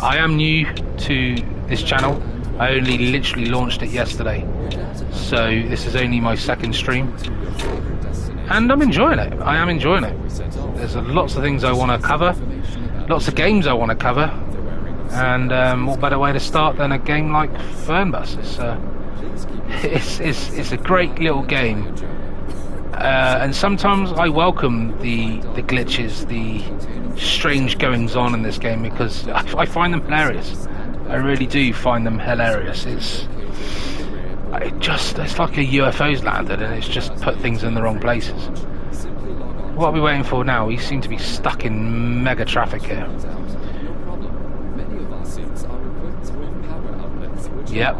I am new to this channel. I only literally launched it yesterday, so this is only my second stream, and I'm enjoying it. I am enjoying it. There's lots of things I want to cover, lots of games I want to cover, and what better way to start than a game like Fernbus? It's a great little game, and sometimes I welcome the glitches, the strange goings on in this game, because I find them hilarious. I really do find them hilarious. It's like a UFO's landed and it's just put things in the wrong places. What are we waiting for now? We seem to be stuck in mega traffic here. Yep.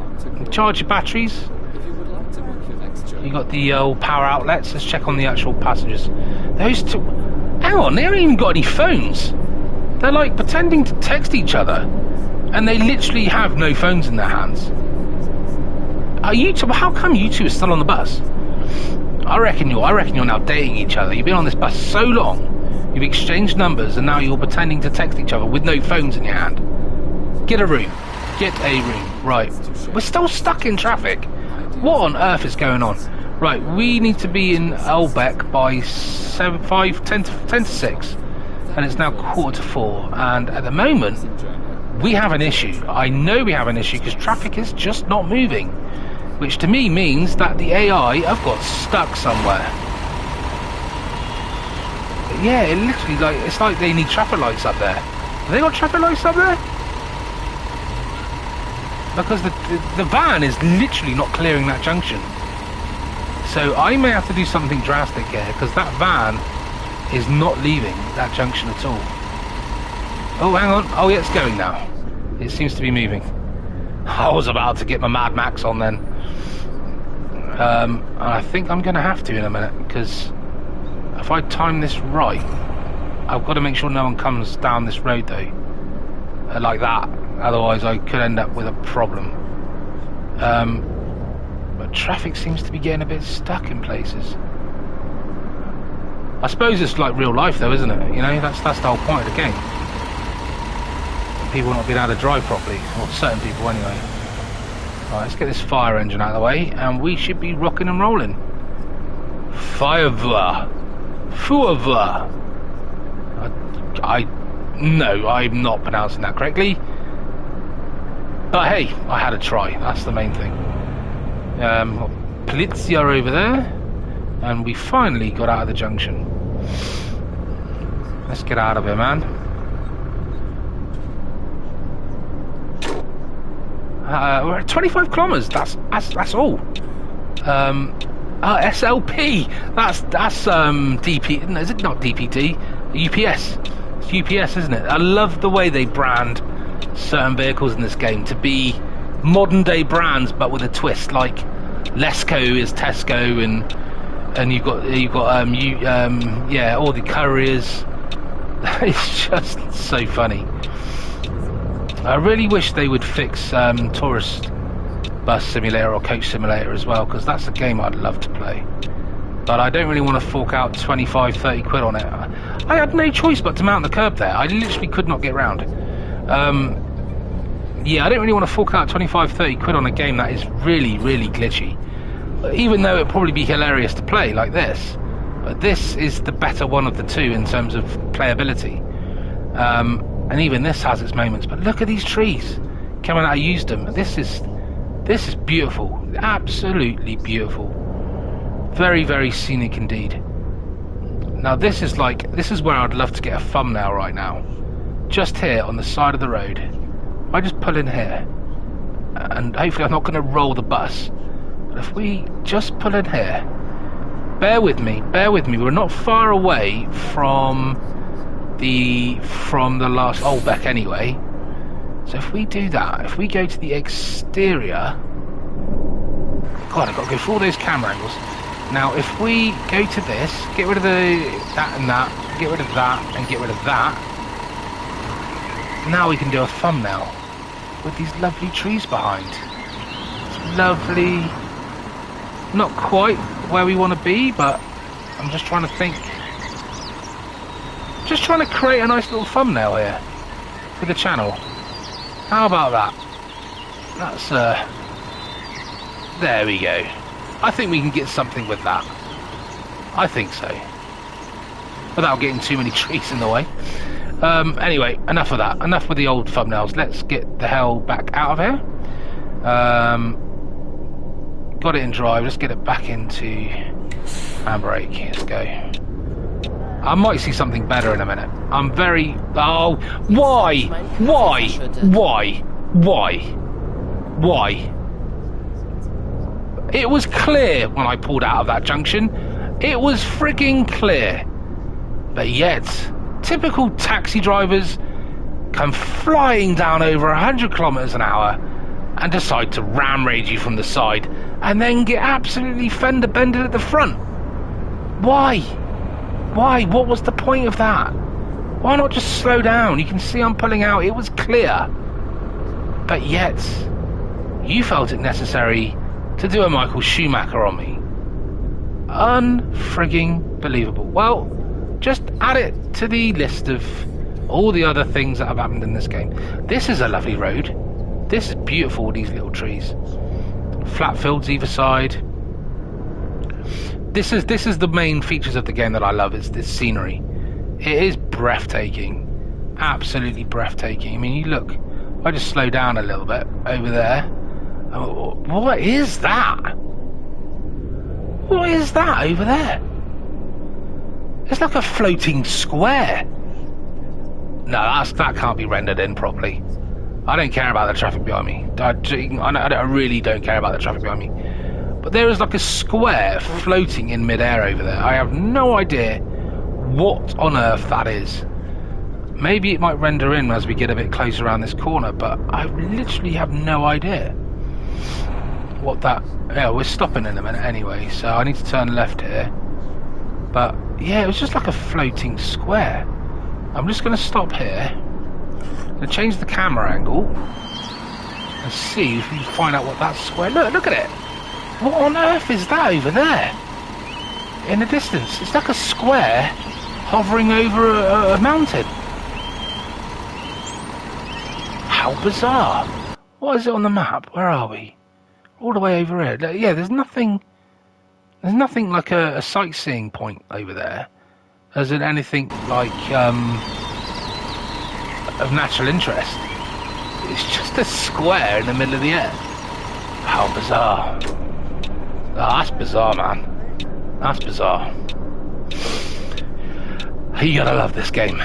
Charge your batteries. You got the old power outlets. Let's check on the actual passengers. Those two. Hang on, they haven't even got any phones. They're like pretending to text each other, and they literally have no phones in their hands. Are you two? How come you two are still on the bus? I reckon you're now dating each other. You've been on this bus so long, you've exchanged numbers, and now you're pretending to text each other with no phones in your hand. Get a room. Get a room. Right. We're still stuck in traffic. What on earth is going on? Right, we need to be in Ahlbeck by 10 to 6, and it's now 3:45. And at the moment, we have an issue. I know we have an issue because traffic is just not moving, which to me means that the AI have got stuck somewhere. Yeah, it literally it's like they need traffic lights up there. Have they got traffic lights up there? Because the van is literally not clearing that junction. So I may have to do something drastic here, because that van is not leaving that junction at all. Oh, hang on. Oh, yeah, it's going now. It seems to be moving. I was about to get my Mad Max on then. And I think I'm going to have to in a minute, because if I time this right, I've got to make sure no one comes down this road, though. Like that. Otherwise, I could end up with a problem. But traffic seems to be getting a bit stuck in places. I suppose it's like real life, though, isn't it? You know, that's the whole point of the game. People not being able to drive properly, or certain people anyway. Right, let's get this fire engine out of the way, and we should be rocking and rolling. Feuerwehr. No, I'm not pronouncing that correctly. But hey, I had a try. That's the main thing. Polizia over there, and we finally got out of the junction. Let's get out of here, man. We're at 25 kilometers. That's all. SLP. That's DP. No, is it not DPT? UPS. It's UPS, isn't it? I love the way they brand certain vehicles in this game to be modern day brands, but with a twist. Like Lesco is Tesco, and you've got all the couriers. It's just so funny. I really wish they would fix Tourist Bus Simulator or Coach Simulator as well, because that's a game I'd love to play. But I don't really want to fork out 25-30 quid on it. I had no choice but to mount the curb there. I literally could not get round. Yeah, I don't really want to fork out 25-30 quid on a game that is really, really glitchy. Even though it'd probably be hilarious to play like this. But this is the better one of the two in terms of playability. And even this has its moments. But look at these trees coming out of Euston. This is beautiful. Absolutely beautiful. Very, very scenic indeed. Now this is where I'd love to get a thumbnail right now. Just here on the side of the road. I just pull in here, and hopefully I'm not going to roll the bus. But if we just pull in here, bear with me. We're not far away from the last Ahlbeck anyway. So if we do that, if we go to the exterior, God, I've got to go through all those camera angles. Now if we go to this, get rid of that and that, get rid of that and get rid of that. Now we can do a thumbnail with these lovely trees behind. It's lovely. Not quite where we want to be, but I'm just trying to think. Just trying to create a nice little thumbnail here for the channel. How about that? That's there we go. I think we can get something with that. I think so. Without getting too many trees in the way. Anyway, enough of that. Enough with the old thumbnails. Let's get the hell back out of here. Got it in drive. Let's get it back into handbrake. Let's go. I might see something better in a minute. I'm very... Oh, why? Why? Why? Why? Why? It was clear when I pulled out of that junction. It was frigging clear. But yet, typical taxi drivers come flying down over 100 kilometers an hour and decide to ram raid you from the side and then get absolutely fender bended at the front. Why? Why? What was the point of that? Why not just slow down? You can see I'm pulling out. It was clear. But yet, you felt it necessary to do a Michael Schumacher on me. Unfrigging believable. Well, just add it to the list of all the other things that have happened in this game. This is a lovely road. This is beautiful, these little trees. Flat fields either side. This is the main features of the game that I love, is this scenery. It is breathtaking. Absolutely breathtaking. I mean, you look, I just slow down a little bit over there. Oh, what is that? What is that over there? It's like a floating square. No, that can't be rendered in properly. I don't care about the traffic behind me. I really don't care about the traffic behind me. But there is like a square floating in midair over there. I have no idea what on earth that is. Maybe it might render in as we get a bit closer around this corner, but I literally have no idea what that... Yeah, we're stopping in a minute anyway, so I need to turn left here. But yeah, it was just like a floating square. I'm just going to stop here. I'm going to change the camera angle and see if we can find out what that square... Look at it. What on earth is that over there? In the distance. It's like a square hovering over a mountain. How bizarre. What is it on the map? Where are we? All the way over here. Yeah, there's nothing like a sightseeing point over there. As in anything like of natural interest. It's just a square in the middle of the air. How bizarre. Oh, that's bizarre, man. That's bizarre. You gotta love this game.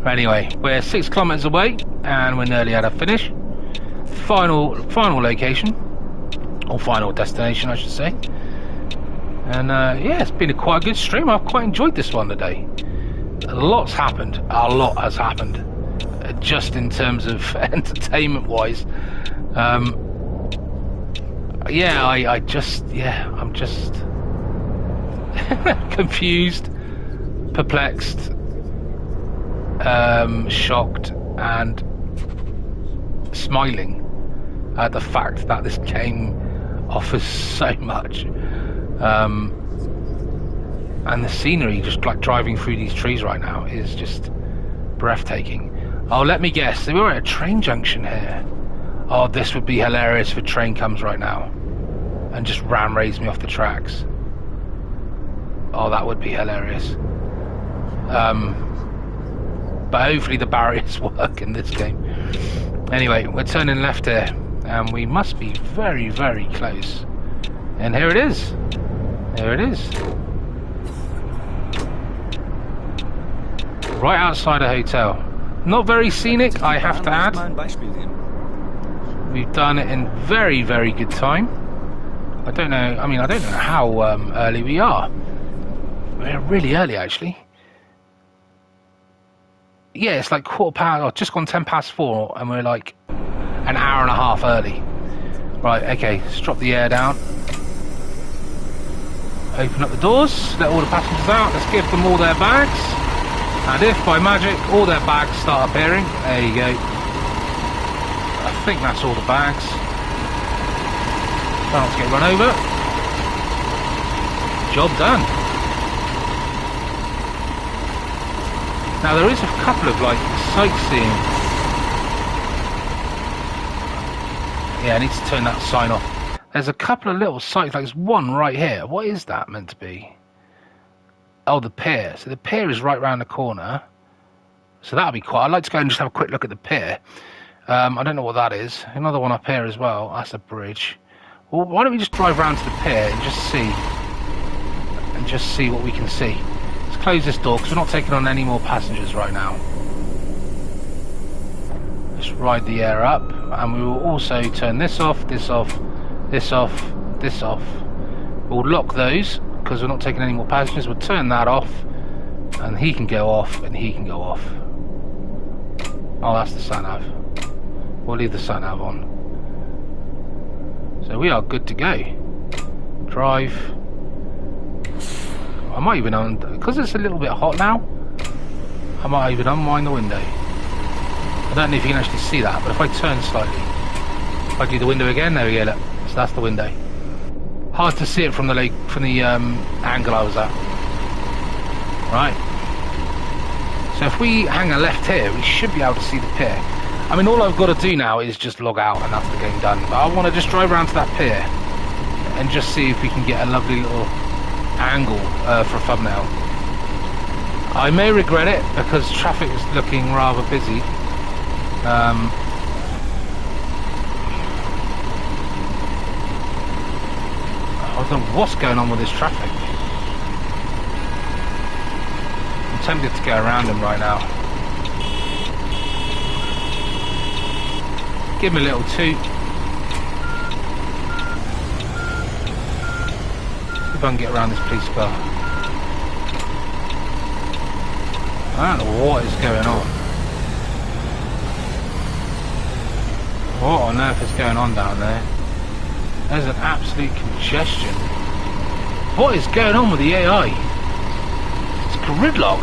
Anyway, we're 6 kilometers away and we're nearly at a finish. Final location, or final destination, I should say. And yeah, it's been quite a good stream. I've quite enjoyed this one today. A lot's happened. A lot has happened, just in terms of entertainment-wise. Yeah, I'm just confused, perplexed, shocked, and smiling at the fact that this game offers so much. And the scenery, just like driving through these trees right now, is just breathtaking. Oh, let me guess, we're at a train junction here. Oh, this would be hilarious if a train comes right now and just ram-raise me off the tracks. Oh, that would be hilarious. But hopefully the barriers work in this game. Anyway, we're turning left here, and we must be very, very close. And here it is. There it is. Right outside a hotel. Not very scenic, I have to add. We've done it in very, very good time. I don't know how early we are. We're really early, actually. Yeah, it's like just gone 4:10, and we're like an hour and a half early. Right, okay, let's drop the air down. Open up the doors, let all the passengers out, let's give them all their bags. And if by magic all their bags start appearing, there you go. I think that's all the bags. Try not to get run over. Job done. Now there is a couple of like sightseeing. Yeah, I need to turn that sign off. There's a couple of little sites, like there's one right here. What is that meant to be? Oh, the pier. So the pier is right round the corner. So that'll be I'd like to go and just have a quick look at the pier. I don't know what that is. Another one up here as well. That's a bridge. Well, why don't we just drive round to the pier and just see what we can see. Let's close this door because we're not taking on any more passengers right now. Let's ride the air up, and we will also turn this off, this off, this off, this off. We'll lock those because we're not taking any more passengers. We'll turn that off, and he can go off, and he can go off. Oh, that's the sat-nav. We'll leave the sat-nav on. So we are good to go. Drive. I might even because it's a little bit hot now, I might even unwind the window. I don't know if you can actually see that, but if I turn slightly, if I do the window again, there we go, look. So that's the window. Hard to see it from the angle I was at. Right. So if we hang a left here, we should be able to see the pier. I mean, all I've got to do now is just log out, and that's the game done. But I want to just drive around to that pier and just see if we can get a lovely little angle for a thumbnail. I may regret it because traffic is looking rather busy. I don't know what's going on with this traffic. I'm tempted to go around him right now. Give him a little toot. See if I can get around this police car. I don't know what is going on. What on earth is going on down there? There's an absolute congestion. What is going on with the AI? It's gridlock.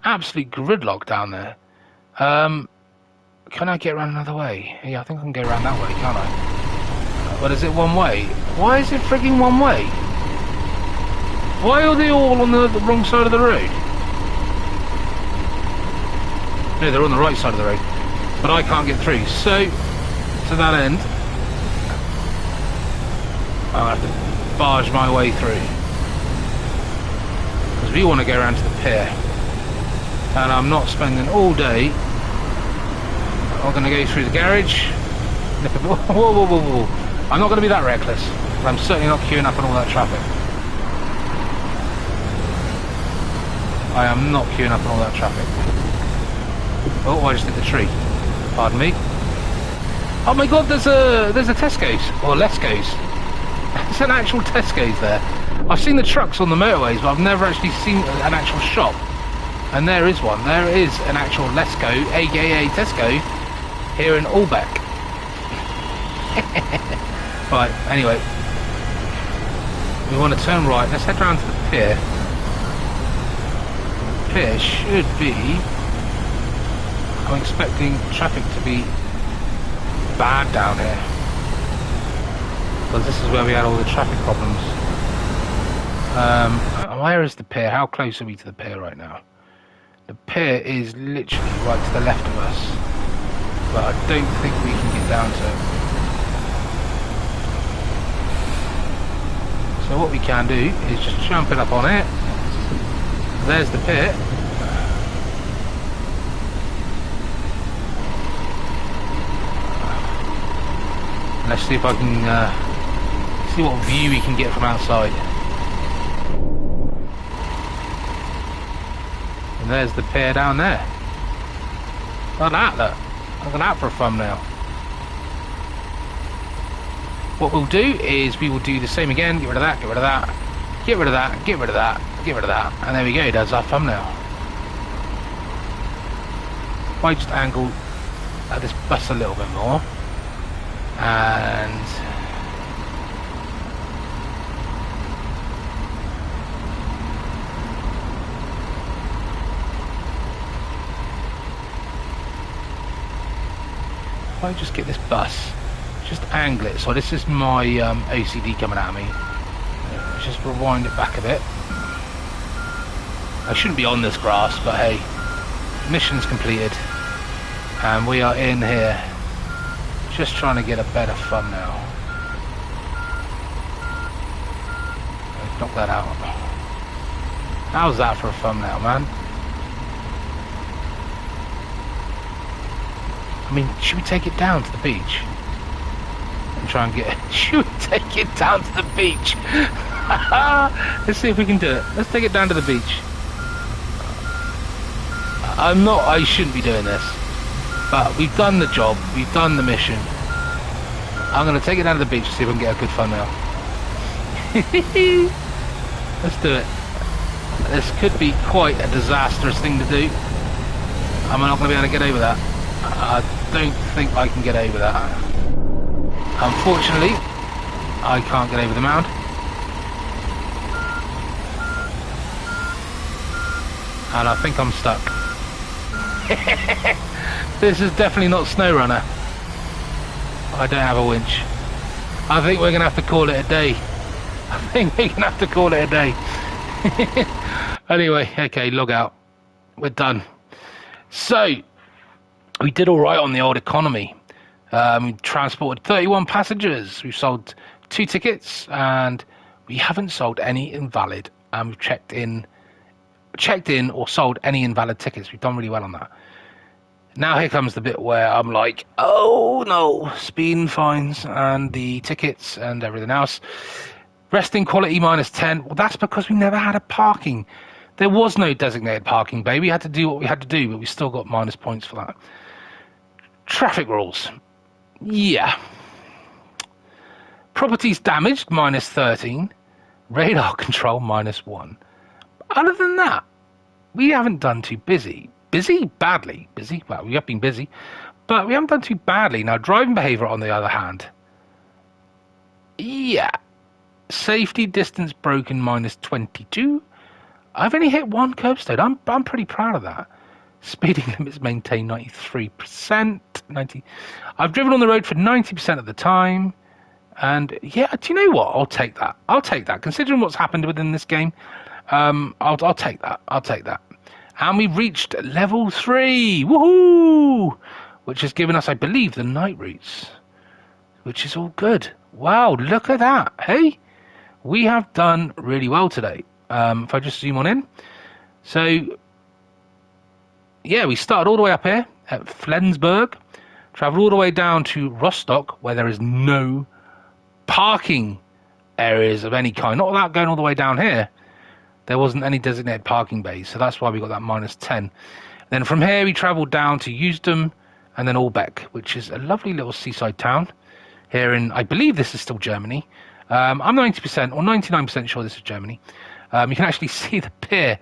Absolute gridlock down there. Can I get around another way? Yeah, I think I can go around that way, can't I? But is it one way? Why is it frigging one way? Why are they all on the wrong side of the road? No, they're on the right side of the road. But I can't get through. So, to that end, I'll have to barge my way through. Because we want to go around to the pier. and I'm not spending all day. I'm going to go through the garage. Whoa, whoa, whoa, whoa. I'm not going to be that reckless. But I'm certainly not queuing up on all that traffic. I am not queuing up on all that traffic. Oh, I just hit the tree. Pardon me. Oh my god, there's a Tesco's. Or Lesco's. It's an actual Tesco's there. I've seen the trucks on the motorways, but I've never actually seen an actual shop. And there is one. There is an actual Lesco, aka Tesco, here in Ahlbeck. Right, anyway. We want to turn right. Let's head round to the pier. The pier should be... I'm expecting traffic to be bad down here. Because this is where we had all the traffic problems. Where is the pier? How close are we to the pier right now? The pier is literally right to the left of us. But I don't think we can get down to it. So what we can do is just jump it up on it. There's the pier. Let's see if I can see what view we can get from outside. And there's the pier down there. Look at that, look. Look at that for a thumbnail. What we'll do is we will do the same again. Get rid of that, get rid of that, get rid of that, get rid of that, get rid of that. And there we go, that's our thumbnail. If I just angle this bus a little bit more. And if I just get this bus, just angle it. So this is my OCD coming at me. Just rewind it back a bit. I shouldn't be on this grass, but hey, mission's completed, and we are in here. Just trying to get a better thumbnail. Let's knock that out. How's that for a thumbnail, man? I mean, should we take it down to the beach? And try and get... Should we take it down to the beach? Let's see if we can do it. Let's take it down to the beach. I shouldn't be doing this. But we've done the job, we've done the mission. I'm going to take it down to the beach to see if I can get a good thumbnail. Let's do it. This could be quite a disastrous thing to do. I'm not going to be able to get over that. I don't think I can get over that. Unfortunately, I can't get over the mound. And I think I'm stuck. This is definitely not SnowRunner. I don't have a winch. I think we're going to have to call it a day. I think we're going to have to call it a day. Anyway, okay, log out. We're done. So, we did all right on the old economy. We transported 31 passengers. We've sold 2 tickets, and we haven't sold any invalid. And we've checked in or sold any invalid tickets. We've done really well on that. Now here comes the bit where I'm like, oh no, speeding fines and the tickets and everything else. Resting quality -10. Well, that's because we never had a parking. There was no designated parking bay. We had to do what we had to do, but we still got minus points for that. Traffic rules. Yeah. Properties damaged, -13. Radar control, -1. Other than that, we haven't done too busy. Busy? Badly. Busy? Well, we have been busy, but we haven't done too badly. Now, driving behaviour, on the other hand, yeah. Safety distance broken, -22. I've only hit 1 curbstone. I'm pretty proud of that. Speeding limits maintained 93%. I've driven on the road for 90% of the time. And yeah, do you know what? I'll take that. I'll take that. Considering what's happened within this game, I'll take that. I'll take that. And we reached level 3. Woohoo! Which has given us, I believe, the night routes. Which is all good. Wow, look at that. Hey? We have done really well today. If I just zoom on in. So, yeah, we started all the way up here at Flensburg, travelled all the way down to Rostock, where there is no parking areas of any kind. Not without going all the way down here. There wasn't any designated parking bays, so that's why we got that -10. Then from here we travelled down to Usedom and then Ahlbeck, which is a lovely little seaside town here in, I believe this is still Germany. I'm 90% or 99% sure this is Germany. You can actually see the pier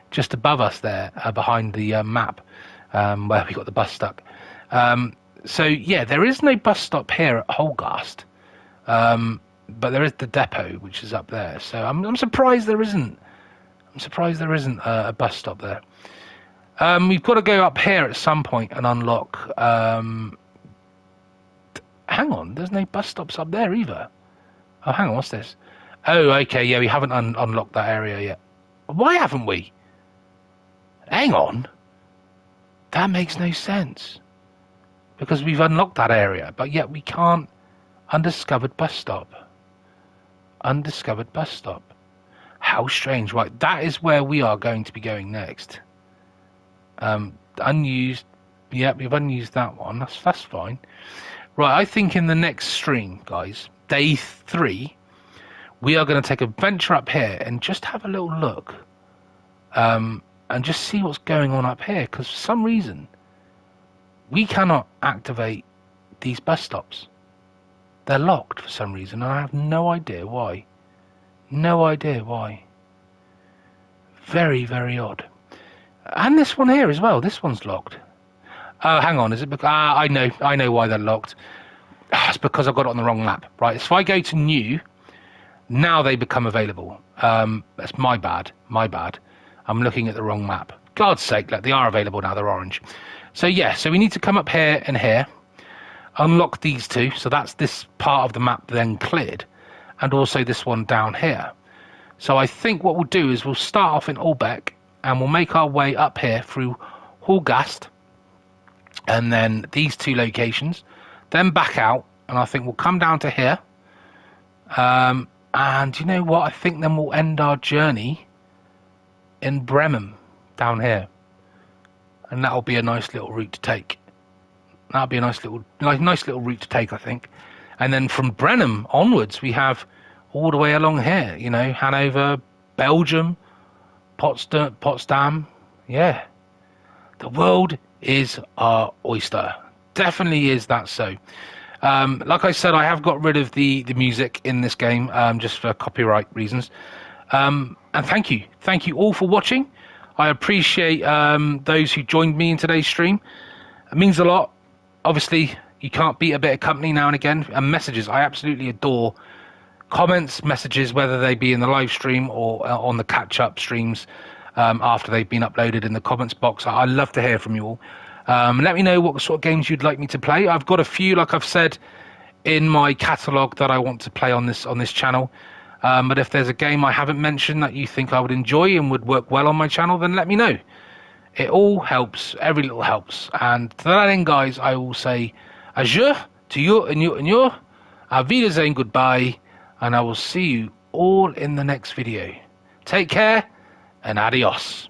just above us there, behind the map, where we got the bus stuck. So yeah, there is no bus stop here at Holgast, but there is the depot, which is up there. So I'm surprised there isn't. I'm surprised there isn't a bus stop there. We've got to go up here at some point and unlock. Hang on, there's no bus stops up there either. Oh, hang on, what's this? Oh, okay, yeah, we haven't unlocked that area yet. Why haven't we? Hang on. That makes no sense. Because we've unlocked that area, but yet we can't. Undiscovered bus stop. Undiscovered bus stop. How strange. Right, that is where we are going to be going next. Unused. Yeah, we've unused that one. That's fine. Right, I think in the next stream, guys, day 3, we are going to take a venture up here and just have a little look. And just see what's going on up here. Because for some reason, we cannot activate these bus stops. They're locked for some reason, and I have no idea why. No idea why. Very, very odd. And this one here as well. This one's locked. Oh, hang on. Is it because... I know why they're locked. It's because I've got it on the wrong map. Right, so if I go to new, now they become available. That's my bad. My bad. I'm looking at the wrong map. God's sake, look, they are available now. They're orange. So, yeah, so we need to come up here and here. Unlock these two. So that's this part of the map then cleared. And also this one down here. So I think what we'll do is we'll start off in Ahlbeck and we'll make our way up here through Holgast and then these two locations, then back out, and I think we'll come down to here. And you know what? I think then we'll end our journey in Bremen down here. And that'll be a nice little route to take. That'll be a nice little route to take, I think. And then from Bremen onwards, we have all the way along here, you know, Hanover, Belgium, Potsdam. Yeah. The world is our oyster. Definitely is that so. Like I said, I have got rid of the music in this game, just for copyright reasons. And thank you. Thank you all for watching. I appreciate those who joined me in today's stream. It means a lot. Obviously, you can't beat a bit of company now and again. And messages, I absolutely adore comments, messages, whether they be in the live stream or on the catch-up streams after they've been uploaded in the comments box. I love to hear from you all. Let me know what sort of games you'd like me to play. I've got a few, like I've said, in my catalogue that I want to play on this channel. But if there's a game I haven't mentioned that you think I would enjoy and would work well on my channel, then let me know. It all helps. Every little helps. And to that end, guys, I will say adieu to you and you. Auf Wiedersehen, goodbye. And I will see you all in the next video. Take care and adios.